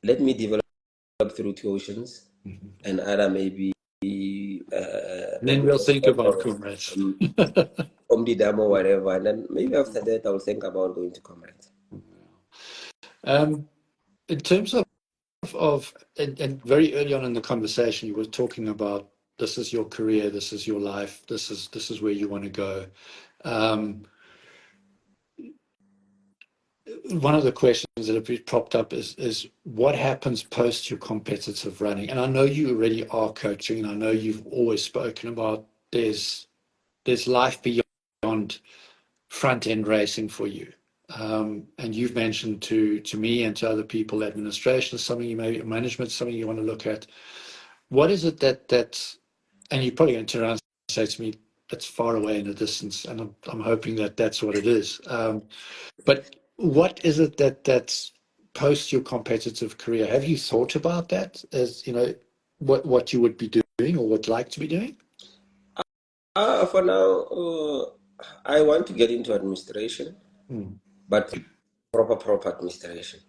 let me develop through 2 oceans and other maybe Then we'll think about comrades. Omdidam or whatever, and then maybe after that I'll think about going to comrades. In terms of and very early on in the conversation, you were talking about this is your career, this is your life, this is where you want to go. One of the questions that have popped up is what happens post your competitive running? And I know you already are coaching, and I know you've always spoken about there's life beyond front end racing for you. And you've mentioned to me and to other people, administration is something management is something you want to look at. What is it that's, and you're probably going to turn around and say to me, that's far away in the distance, and I'm hoping that that's what it is. But what is it that's post your competitive career? Have you thought about that as, what you would be doing or would like to be doing? For now, I want to get into administration, but proper administration,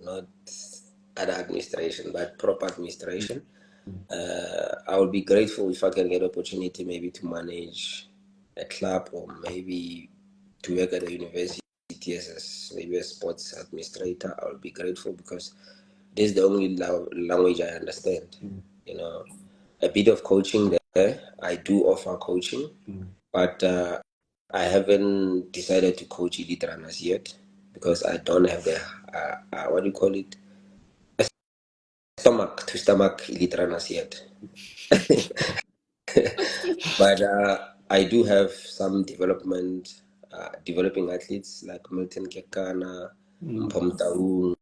not other administration, but proper administration. I would be grateful if I can get opportunity maybe to manage a club or maybe to work at a university as maybe a sports administrator. I would be grateful because this is the only language I understand. A bit of coaching there. I do offer coaching, but I haven't decided to coach elite runners yet because I don't have the what do you call it, stomach to stomach elite runners yet. But I do have some developing athletes like Milton Kekana, Mpom Taung,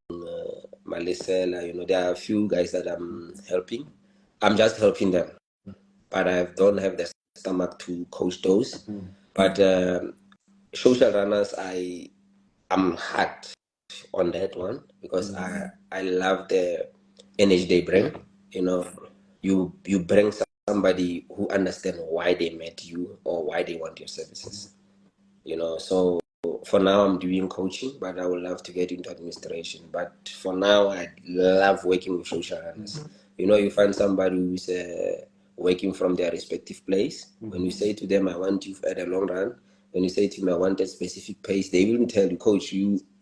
Malesela. There are a few guys that I'm helping. I'm just helping them, but I don't have the stomach to coach those. But social runners, I'm hard on that one because I love the energy they bring. You bring somebody who understands why they met you or why they want your services. So for now I'm doing coaching, but I would love to get into administration. But for now I love working with social runners. You find somebody who's working from their respective place. When you say to them, I want you at a long run, when you say to me, I want a specific pace, they will tell you, coach,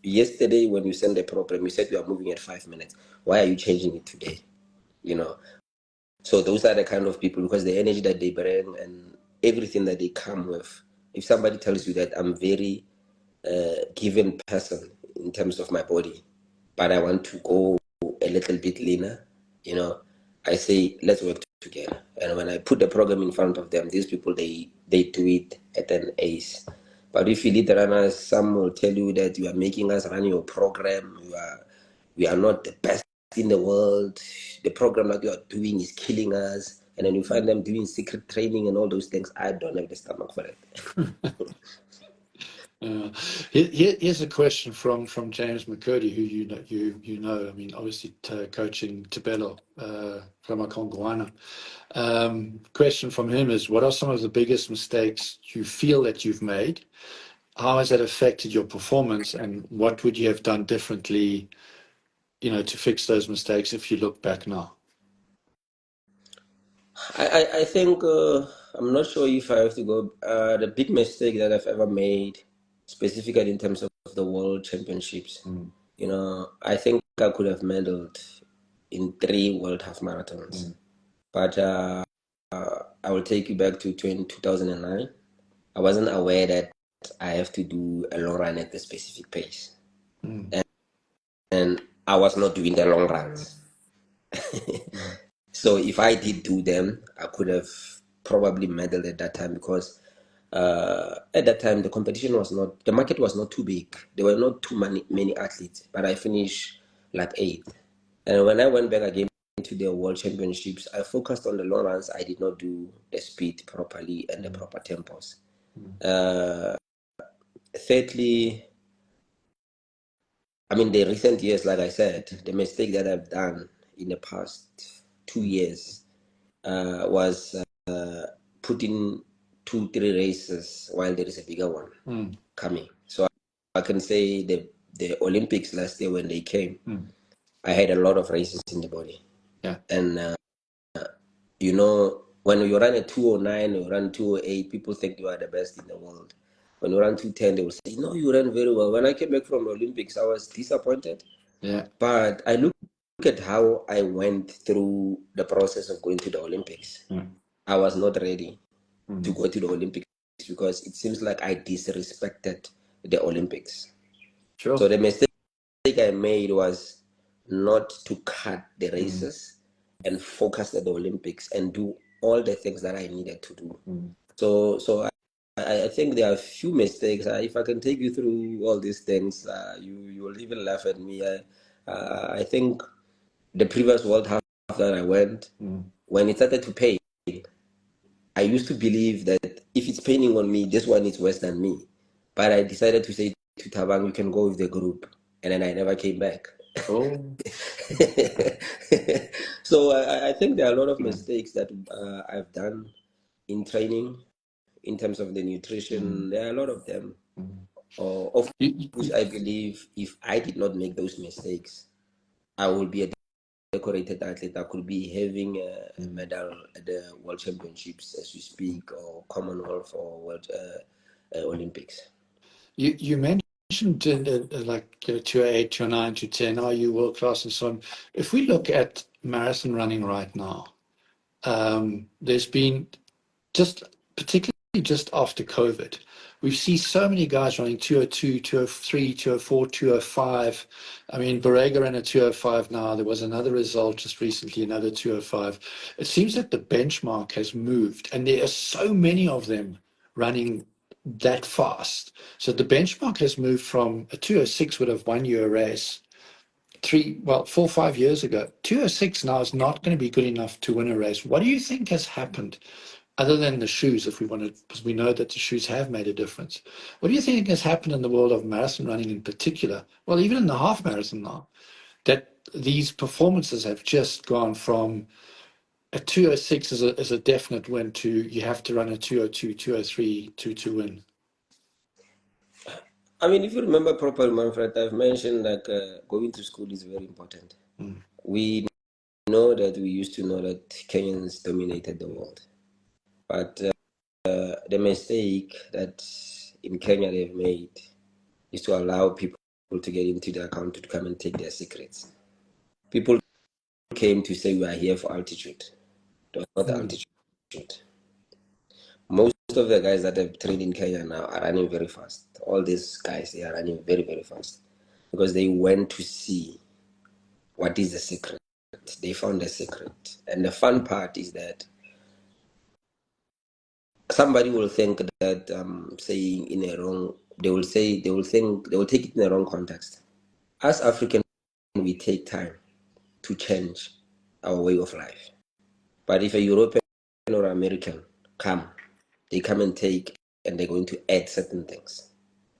yesterday when you sent the program, you said you are moving at 5 minutes. Why are you changing it today? So those are the kind of people, because the energy that they bring and everything that they come with. If somebody tells you that I'm very given person in terms of my body, but I want to go a little bit leaner, I say, let's work together. And when I put the program in front of them, these people, they do it at an ace. But if you lead the runners, some will tell you that you are making us run your program. We are not the best in the world. The program that you are doing is killing us. And then you find them doing secret training and all those things. I don't have the stomach for it. Here's a question from James McCurdy, who you know. I mean, obviously coaching Tabelo Ramakongwana. Question from him is: what are some of the biggest mistakes you feel that you've made? How has that affected your performance, and what would you have done differently, to fix those mistakes if you look back now? I think I'm not sure if I have to go. The big mistake that I've ever made, specifically in terms of the World Championships, I think I could have medaled in 3 World Half Marathons, but I will take you back to 2009. I wasn't aware that I have to do a long run at a specific pace. And I was not doing the long runs. So if I did do them, I could have probably medaled at that time, because at that time the market was not too big. There were not too many athletes, but I finished like 8th. And when I went back again to the World Championships, I focused on the long runs. I did not do the speed properly and the proper tempos. Thirdly, I mean, the recent years, like I said, the mistake that I've done in the past 2 years was putting 2-3 races while there is a bigger one coming. So I can say the Olympics last year, when they came, I had a lot of races in the body. Yeah. And you know, when you run a 209 or you run 208, people think you are the best in the world. When you run 210, they will say, no, you ran very well. When I came back from the Olympics, I was disappointed. Yeah. But I look at how I went through the process of going to the Olympics. I was not ready to go to the Olympics, because it seems like I disrespected the Olympics. Sure. So the mistake I made was not to cut the races and focus at the Olympics and do all the things that I needed to do. So I think there are a few mistakes. If I can take you through all these things, you will even laugh at me. I think the previous World Cup that I went, when it started to pain, I used to believe that if it's paining on me, this one is worse than me. But I decided to say to Tabang, you can go with the group. And then I never came back. Oh. So I think there are a lot of mistakes that I've done in training, in terms of the nutrition. There are a lot of them, of which I believe if I did not make those mistakes, I would be a decorated athlete. I could be having a medal at the World Championships as we speak, or Commonwealth, or World Olympics. You mentioned like 208, 209, 210, are you world class and so on. If we look at marathon running right now, there's been just particularly just after COVID, we see so many guys running 202, 203, 204, 205. I mean, Borrega ran a 205 now. There was another result just recently, another 205. It seems that the benchmark has moved, and there are so many of them running that fast. So the benchmark has moved from a 206 would have won you a race 4 5 years ago. 206 now is not going to be good enough to win a race. What do you think has happened, other than the shoes, if we want to, because we know that the shoes have made a difference? What do you think has happened in the world of marathon running in particular? Well, even in the half marathon now, that these performances have just gone from a 206 is a definite win to you have to run a 202, 203 to win. I mean, if you remember properly, Manfred, I've mentioned that going to school is very important. We know that we used to know that Kenyans dominated the world. But the mistake that in Kenya they've made is to allow people to get into the account to come and take their secrets. People came to say we are here for altitude. It was not altitude. Most of the guys that have trained in Kenya now are running very fast. All these guys, they are running very, very fast because they went to see what is the secret. They found the secret. And the fun part is that somebody will think that saying in a wrong, they will take it in the wrong context. As Africans, we take time to change our way of life. But if a European or American they come and take, and they're going to add certain things.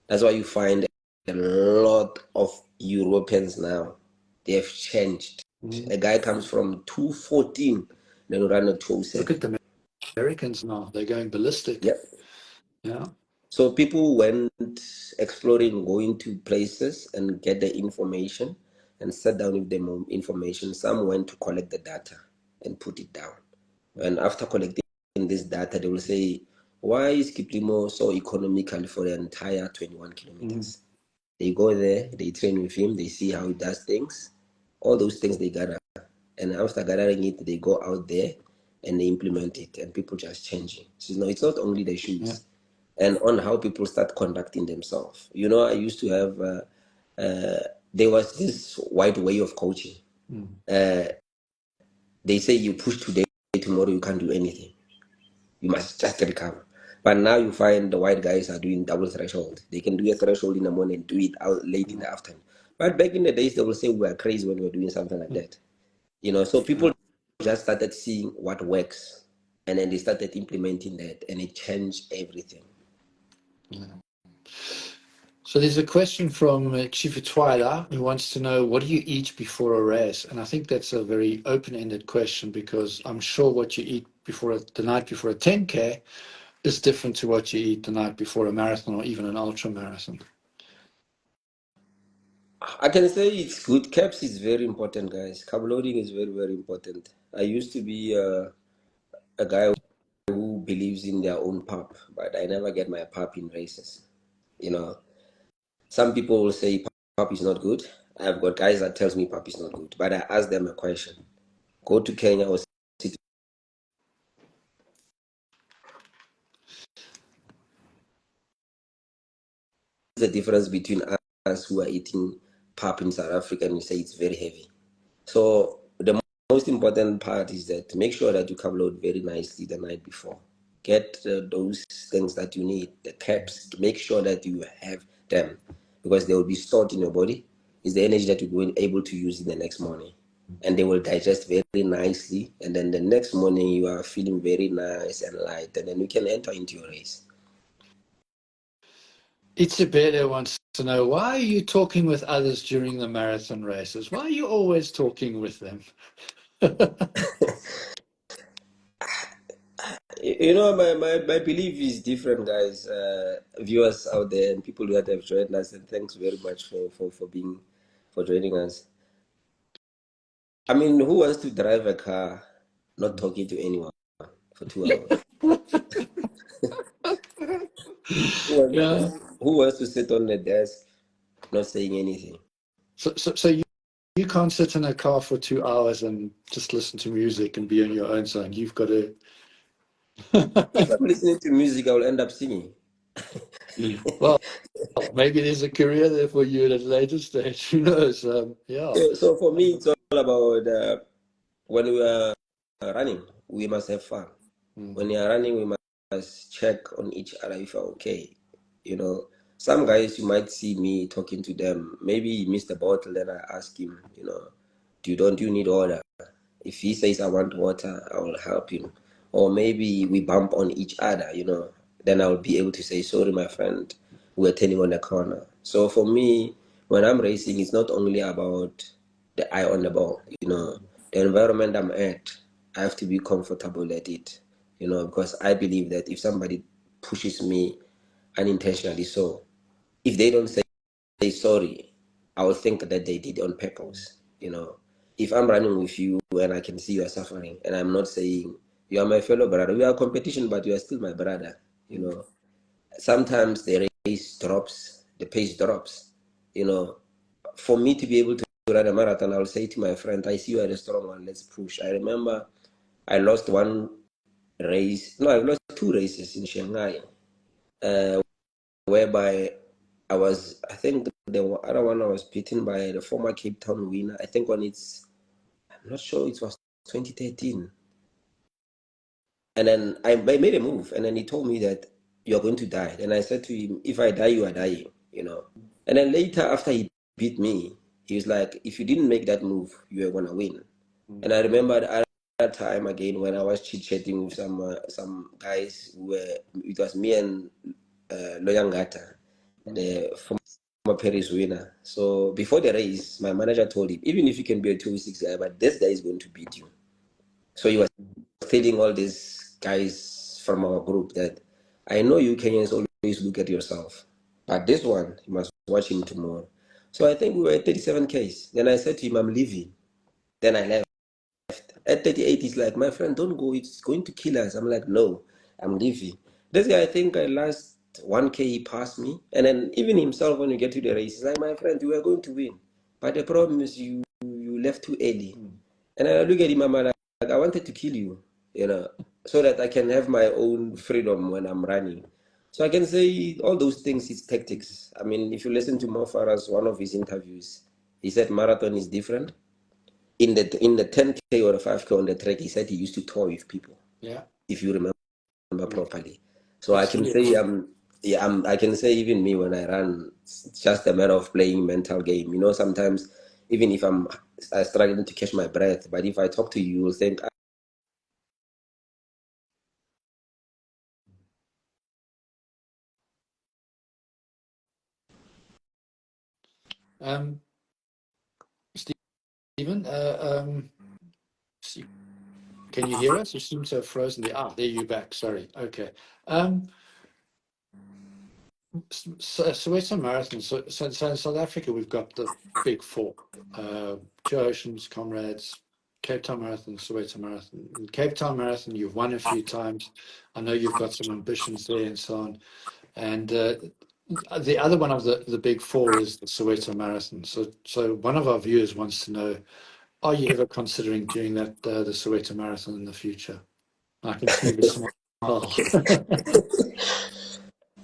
That's why you find a lot of Europeans now, they have changed. A guy comes from 214, then run a 207. Look at the Americans now, they're going ballistic. Yep. Yeah. So people went exploring, going to places and get the information and sat down with the information. Some went to collect the data and put it down. And after collecting this data, they will say, why is Kiplimo so economical for the entire 21 kilometers? They go there, they train with him, they see how he does things. All those things they gather. And after gathering it, they go out there and they implement it, and people just changing. So, it's not only the shoes, and on how people start conducting themselves. I used to have, there was this white way of coaching. They say you push today, tomorrow you can't do anything. You must just recover. But now you find the white guys are doing double threshold. They can do a threshold in the morning, do it out late in the afternoon. But back in the days, they will say we are crazy when we're doing something like that. So people just started seeing what works, and then they started implementing that, and it changed everything. So there's a question from Chifutwala who wants to know, what do you eat before a race? And I think that's a very open-ended question, because I'm sure what you eat the night before a 10K is different to what you eat the night before a marathon or even an ultra marathon. I can say it's good. Caps is very important, guys. Carb loading is very, very important. I used to be a guy who believes in their own pap, but I never get my pap in races. Some people will say pap is not good. I've got guys that tells me pap is not good, but I ask them a question. Go to Kenya or sit. The difference between us who are eating pap in South Africa and we say it's very heavy. So the most important part is that make sure that you carb load very nicely the night before. Get those things that you need, the caps. Make sure that you have them, because they will be stored in your body. It's the energy that you're able to use in the next morning, and they will digest very nicely. And then the next morning you are feeling very nice and light, and then you can enter into your race. Itzebele wants to know, why are you talking with others during the marathon races? Why are you always talking with them? My belief is different, guys. Viewers out there and people that have joined us, and thanks very much for joining us. I mean, who wants to drive a car not talking to anyone for 2 hours? Yeah. Who wants to sit on the desk not saying anything? So you can't sit in a car for 2 hours and just listen to music and be on your own zone. You've got to. If I'm listening to music, I will end up singing. Well, maybe there's a career there for you at a later stage. Who knows? Yeah. So for me, it's all about when we are running, we must have fun. When you are running, we must check on each other if we're okay. Some guys, you might see me talking to them. Maybe he missed a bottle, then I ask him, don't you need water? If he says I want water, I will help him. Or maybe we bump on each other, then I'll be able to say, sorry, my friend, we're turning on the corner. So for me, when I'm racing, it's not only about the eye on the ball, the environment I'm at, I have to be comfortable at it, because I believe that if somebody pushes me unintentionally, so if they don't say sorry, I will think that they did on purpose. If I'm running with you and I can see you are suffering, and I'm not saying you are my fellow brother, we are competition, but you are still my brother. Sometimes the pace drops. For me to be able to run a marathon, I'll say to my friend, I see you are a strong one, let's push. I remember I lost one race. No, I've lost 2 races in Shanghai, whereby I think the other one I was beaten by the former Cape Town winner. I think I'm not sure, it was 2013. And then I made a move, and then he told me that you're going to die. And I said to him, if I die, you are dying, And then later, after he beat me, he was like, if you didn't make that move, you were going to win. And I remember at that time again when I was chit-chatting with some guys it was me and Loyangata, the former Paris winner. So before the race, my manager told him, even if you can be a 206 guy, but this guy is going to beat you. So he was telling all these guys from our group that I know you Kenyans always look at yourself, but this one, you must watch him tomorrow. So I think we were at 37Ks. Then I said to him, I'm leaving. Then I left. At 38, he's like, my friend, don't go. It's going to kill us. I'm like, no, I'm leaving. This guy, I think I last 1K, he passed me. And then even himself, when you get to the race, he's like, my friend, you are going to win. But the problem is you left too early. And I look at him, I'm like, I wanted to kill you. so that I can have my own freedom when I'm running. So I can say all those things is tactics. I mean, if you listen to Mo Farah's one of his interviews, he said marathon is different. In the 10K or the 5K on the track, he said he used to toy with people. Yeah. If you remember properly. So I can Absolutely. say I can say even me when I run, it's just a matter of playing mental game. Sometimes even if I'm struggling to catch my breath, but if I talk to you, you'll think, Stephen, can you hear us? You seem to have frozen there you're back. Sorry. Okay. Soweto Marathon. So in South Africa, we've got the big four: Two Oceans, Comrades, Cape Town Marathon, Soweto Marathon. In Cape Town Marathon, you've won a few times. I know you've got some ambitions there and so on. And the other one of the big four is the Soweto Marathon. So one of our viewers wants to know: are you ever considering doing that the Soweto Marathon in the future? I can see the smile.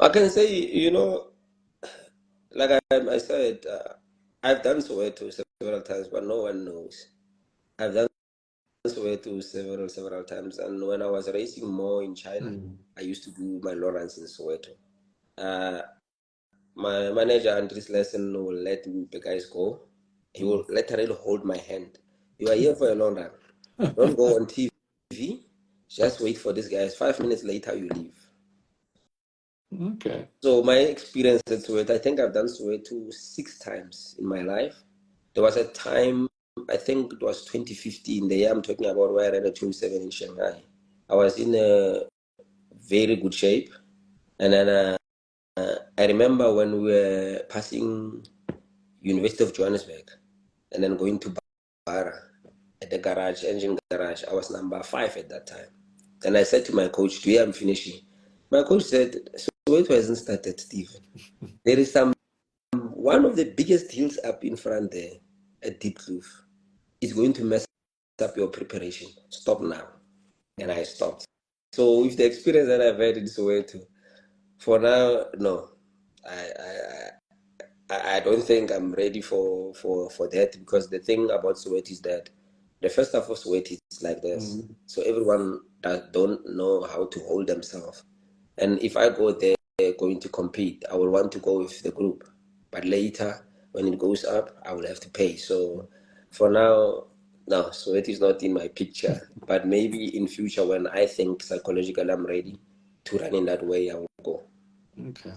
I can say, like I said, I've done Soweto several times, but no one knows. I've done Soweto several times, and when I was racing more in China, I used to do my long runs in Soweto. My manager Andres Lesson will let the guys go. He will literally hold my hand. You are here for a long run. Don't go on TV. Just wait for these guys. 5 minutes later, you leave. Okay. So my experience at Soweto, I think I've done Soweto 6 times in my life. There was a time, I think it was 2015, the year I'm talking about, where I ran a 2:07 in Shanghai. I was in a very good shape. And then I remember when we were passing University of Johannesburg and then going to Bara at the garage, engine garage. I was number 5 at that time. And I said to my coach, today I'm finishing. My coach said, Soweto hasn't started, Stephen. There is one of the biggest hills up in front there, a deep kloof. It's going to mess up your preparation. Stop now. And I stopped. So with the experience that I've had in Soweto, for now, no. I don't think I'm ready for that, because the thing about Soweto is that the first half of Soweto is like this. So everyone don't know how to hold themselves. And if I go there going to compete, I will want to go with the group. But later, when it goes up, I will have to pay. So for now, no, Soweto is not in my picture. But maybe in future, when I think psychologically I'm ready to run in that way, I will go. Okay.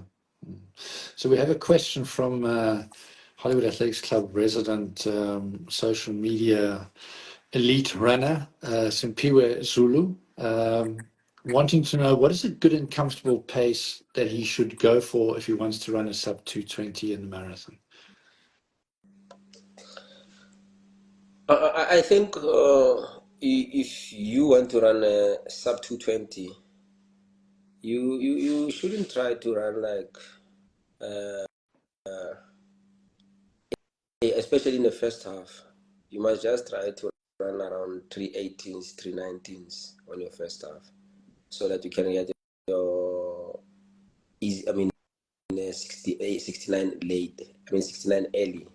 So we have a question from Hollywood Athletics Club resident social media elite runner, Simpiwe Zulu, wanting to know what is a good and comfortable pace that he should go for if he wants to run a sub 220 in the marathon. I think if you want to run a sub 220, you shouldn't try to run like, especially in the first half. You must just try to run around 318s, 319s on your first half, so that you can get your easy. I mean, 68, 69 late. I mean 69 early,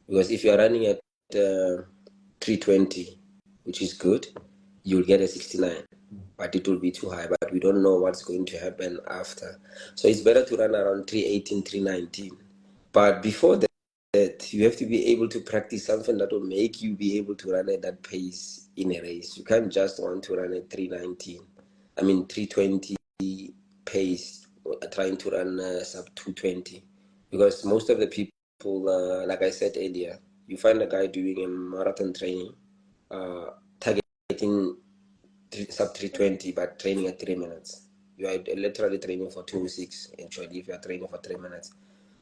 because if you are running at 320, which is good, you'll get a 69, but it will be too high. But we don't know what's going to happen after. So it's better to run around 318, 319. But before that, you have to be able to practice something that will make you be able to run at that pace in a race. You can't just want to run at 320 pace, trying to run sub 220. Because most of the people, like I said earlier, you find a guy doing a marathon training, targeting sub 320, but training at 3 minutes. You are literally training for 2:06, actually, if you are training for 3 minutes.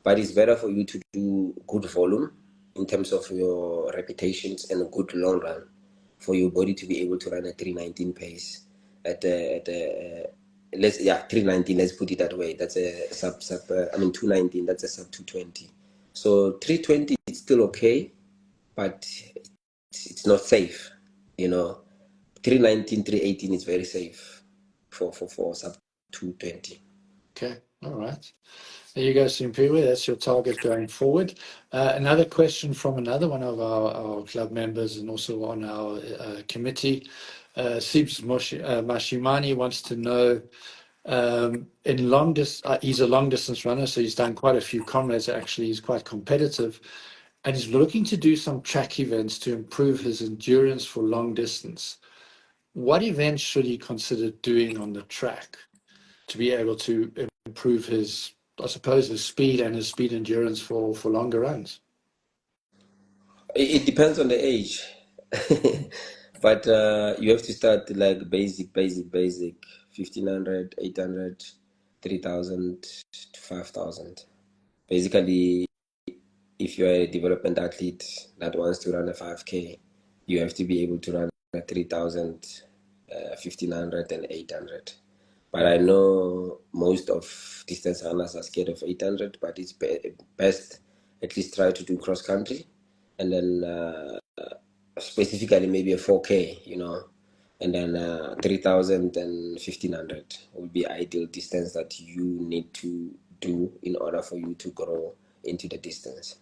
But it's better for you to do good volume in terms of your repetitions and a good long run for your body to be able to run a 319 pace at 319, let's put it that way. That's a sub 219, that's a sub 220. So 320 is still okay, but it's not safe, 319, 318 is very safe for sub 220. Okay, all right. There you go, Simpiwe. That's your target going forward. Another question from another one of our club members and also on our committee, Sibs Mashimani wants to know, he's a long distance runner, so he's done quite a few comrades actually. He's quite competitive and he's looking to do some track events to improve his endurance for long distance. What events should he consider doing on the track to be able to improve his, I suppose, his speed and his speed endurance for longer runs? It depends on the age. But you have to start like basic, 1500, 800, 3000 to 5000. Basically, if you're a development athlete that wants to run a 5K, you have to be able to run a 3000, 1500, and 800. But I know most of distance runners are scared of 800, but it's best at least try to do cross country and then specifically maybe a 4K, and then 3000 and 1500 would be ideal distance that you need to do in order for you to grow into the distance.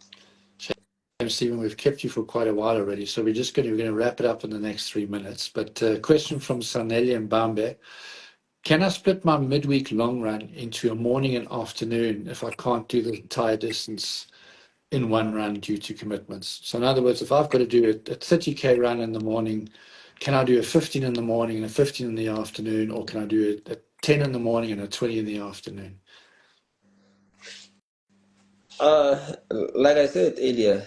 Stephen, we've kept you for quite a while already, so we're going to wrap it up in the next 3 minutes. But question from Sanelli and Bambe. Can I split my midweek long run into a morning and afternoon if I can't do the entire distance in one run due to commitments? So in other words, if I've got to do a 30K run in the morning, can I do a 15 in the morning and a 15 in the afternoon, or can I do a 10 in the morning and a 20 in the afternoon? Like I said earlier,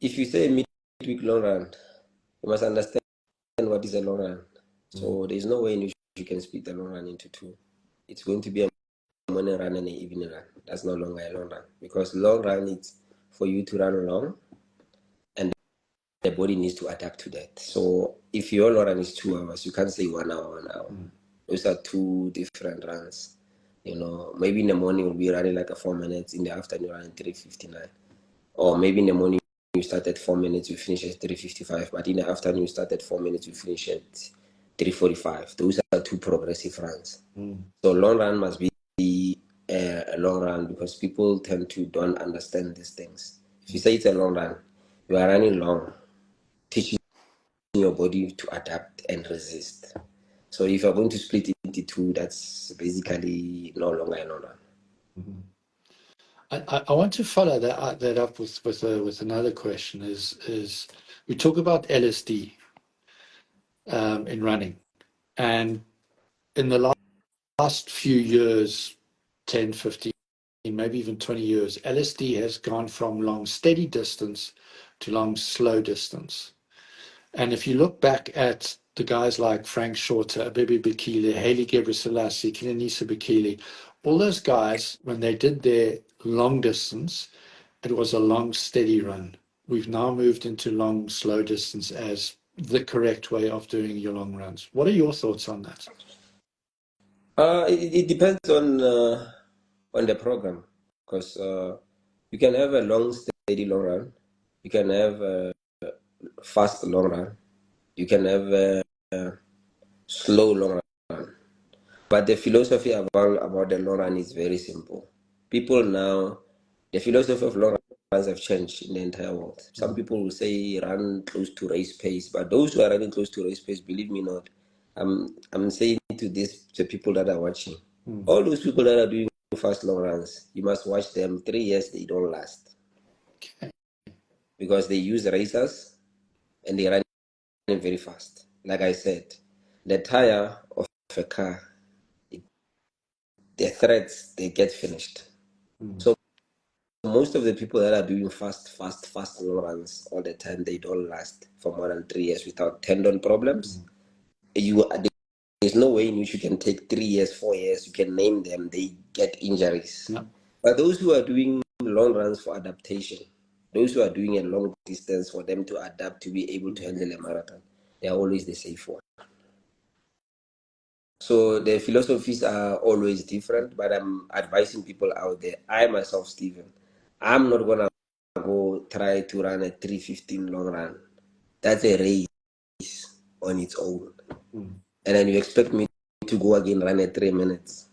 if you say midweek long run, you must understand what is a long run. So there's no way in which you can split the long run into two. It's going to be a morning run and an evening run. That's no longer a long run, because long run is for you to run long and the body needs to adapt to that. So if your long run is 2 hours, you can't say 1 hour, 1 hour. Those are two different runs. Maybe in the morning we'll be running like a 4 minutes, in the afternoon running 3:59. Or maybe in the morning you start at 4 minutes, you finish at 3:55, but in the afternoon you start at 4 minutes, you finish at 3:45. Those are two progressive runs. So long run must be a long run, because people tend to don't understand these things. If you say it's a long run, you are running long, teaching your body to adapt and resist. So if you're going to split it into two, that's basically no longer a long run. I want to follow that up with another question. Is we talk about LSD in running, and in the last few years, 10, 15, maybe even 20 years, LSD has gone from long steady distance to long slow distance. And if you look back at the guys like Frank Shorter, Abebe Bikili, Haile Gebrselassie, Kenenisa Bikili, all those guys, when they did their long distance, it was a long, steady run. We've now moved into long, slow distance as the correct way of doing your long runs. What are your thoughts on that? It depends on the program, because you can have a long, steady long run, you can have a fast long run, you can have a slow long run. But the philosophy about the long run is very simple. People now, the philosophy of long runs have changed in the entire world. Some people will say run close to race pace, but those who are running close to race pace, believe me not, I'm saying to the people that are watching, all those people that are doing fast long runs, you must watch them. 3 years they don't last, because they use racers and they run very fast. Like I said, the tire of a car, the threads, they get finished. So most of the people that are doing fast long runs all the time, they don't last for more than 3 years without tendon problems. There's no way in which you can take 3 years, 4 years, you can name them, they get injuries. No. But those who are doing long runs for adaptation, those who are doing a long distance for them to adapt to be able to handle a marathon, they are always the safe one. So the philosophies are always different, but I'm advising people out there. I myself, Stephen, I'm not going to go try to run a 3:15 long run. That's a race. on its own. Mm. And then you expect me to go again run at 3 minutes.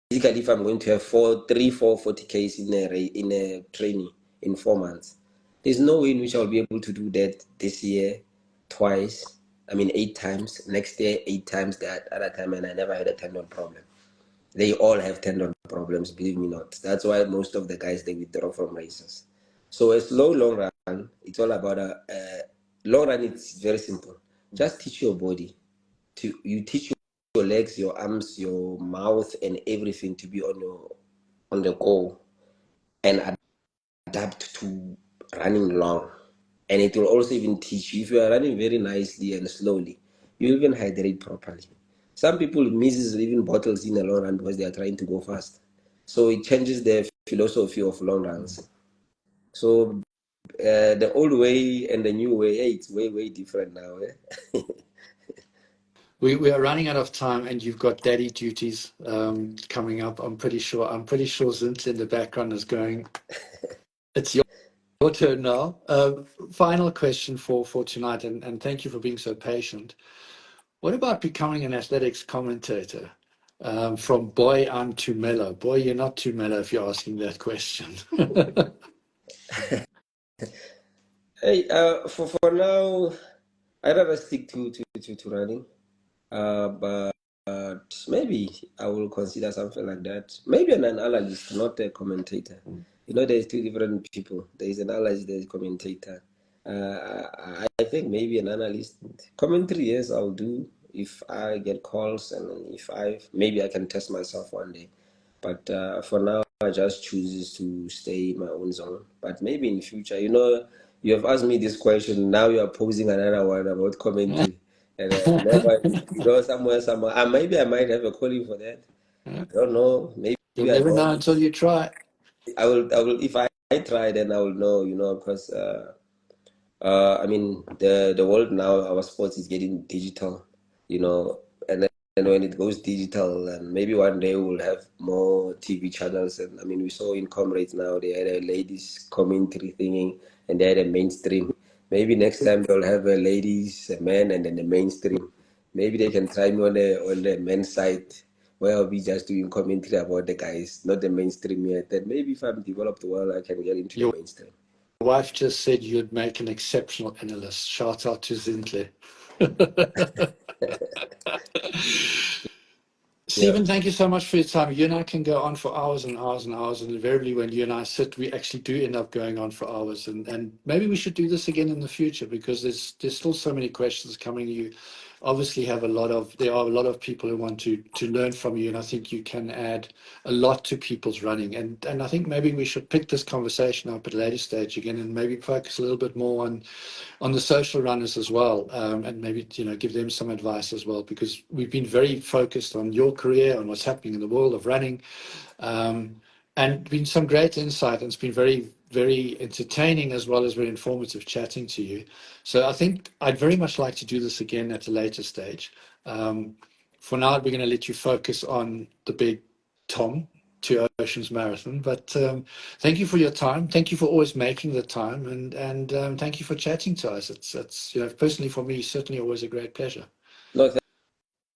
Basically, if I'm going to have 40Ks in a training in 4 months, there's no way in which I'll be able to do that this year twice. I mean, 8 times. Next year, 8 times that other time, and I never had a tendon problem. They all have tendon problems, believe me not. That's why most of the guys they withdraw from races. So a slow long run, it's all about a long run. It's very simple. Just teach your body you teach your legs, your arms, your mouth, and everything to be on the go and adapt to running long. And it will also even teach you if you are running very nicely and slowly, you even hydrate properly. Some people misses even bottles in a long run because they are trying to go fast. So it changes their philosophy of long runs. So the old way and the new way, hey, it's way different now. Eh? We are running out of time, and you've got daddy duties coming up. I'm pretty sure. Zint in the background is going. It's your turn now. Final question for tonight, and thank you for being so patient. What about becoming an athletics commentator? From boy, I'm too mellow. Boy, you're not too mellow if you're asking that question. Hey, for now, I'd rather stick to running. But maybe I will consider something like that. Maybe an analyst, not a commentator. You know, there's two different people. There is an analyst, there's a commentator. I think maybe an analyst. Commentary, yes, I'll do if I get calls and if maybe I can test myself one day. But for now, I just chooses to stay in my own zone. But maybe in future, you have asked me this question. Now you are posing another one about commentary. And never, somewhere, maybe I might have a calling for that. I don't know. Maybe You'll I never know don't. until you try. I will. If I try, then I will know. Because I mean, the world now, our sports is getting digital. And then when it goes digital, and maybe one day we'll have more TV channels. And I mean, we saw in Comrades now they had a ladies commentary thingy, and they had a mainstream. Maybe next time they'll have a ladies, a man, and then the mainstream. Maybe they can try me on the men's side, where I'll be just doing commentary about the guys, not the mainstream yet. Then maybe if I'm developed well, I can get into the Your mainstream. wife just said you'd make an exceptional analyst. Shout out to Zintle. Yeah. Stephen, thank you so much for your time. You and I can go on for hours and hours and hours, and invariably when you and I sit, we actually do end up going on for hours. And maybe we should do this again in the future because there's still so many questions coming. You obviously have there are a lot of people who want to learn from you, and I think you can add a lot to people's running. And I think maybe we should pick this conversation up at a later stage again and maybe focus a little bit more on the social runners as well, and maybe give them some advice as well, because we've been very focused on your career, on what's happening in the world of running, and been some great insight, and it's been very, very entertaining as well as very informative chatting to you. So I think I'd very much like to do this again at a later stage. For now, we're going to let you focus on the big Tom Two Oceans Marathon, but thank you for your time. Thank you for always making the time, and thank you for chatting to us. It's personally for me certainly always a great pleasure. No,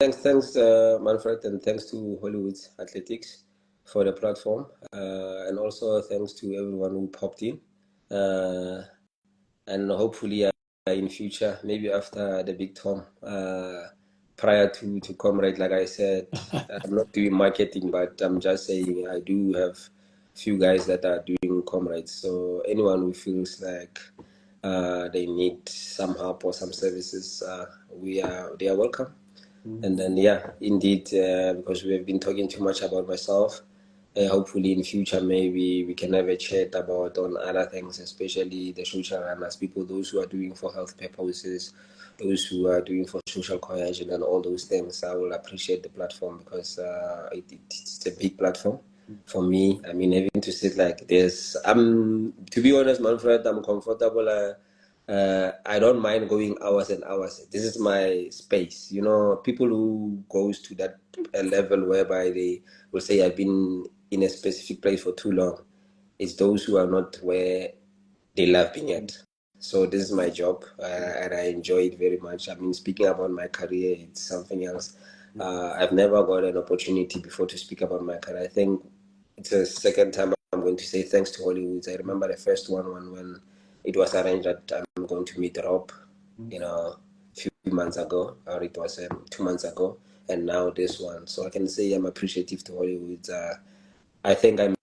thanks, Manfred, and thanks to Hollywood Athletics for the platform, and also thanks to everyone who popped in, and hopefully in future, maybe after the big Tom, prior to Comrade, like I said, I'm not doing marketing, but I'm just saying I do have few guys that are doing Comrades. So anyone who feels like they need some help or some services, they are welcome. And then, yeah, indeed, because we have been talking too much about myself, hopefully in future maybe we can have a chat about on other things, especially the social runners, people, those who are doing for health purposes, those who are doing for social cohesion and all those things. I will appreciate the platform because it's a big platform for me. I mean, having to sit like this, to be honest, Manfred, I'm comfortable. I don't mind going hours and hours. This is my space. People who goes to that level whereby they will say I've been in a specific place for too long. It's those who are not where they love being at. So this is my job, and I enjoy it very much. I mean, speaking about my career, it's something else. I've never got an opportunity before to speak about my career. I think it's the second time I'm going to say thanks to Hollywood. I remember the first one when it was arranged that I'm going to meet Rob, a few months ago, or it was 2 months ago, and now this one. So I can say I'm appreciative to Hollywood. I think I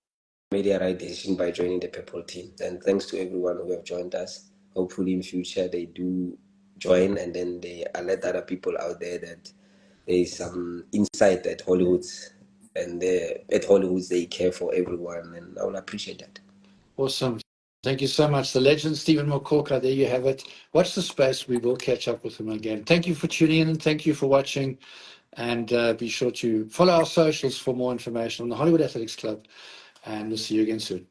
made a right decision by joining the Purple team, and thanks to everyone who have joined us. Hopefully, in future they do join, and then they alert other people out there that there is some insight at Hollywood's, and at Hollywood's they care for everyone, and I will appreciate that. Awesome. Thank you so much. The legend, Stephen Mokoka, there you have it. Watch the space. We will catch up with him again. Thank you for tuning in and thank you for watching. And be sure to follow our socials for more information on the Hollywood Athletics Club. And we'll see you again soon.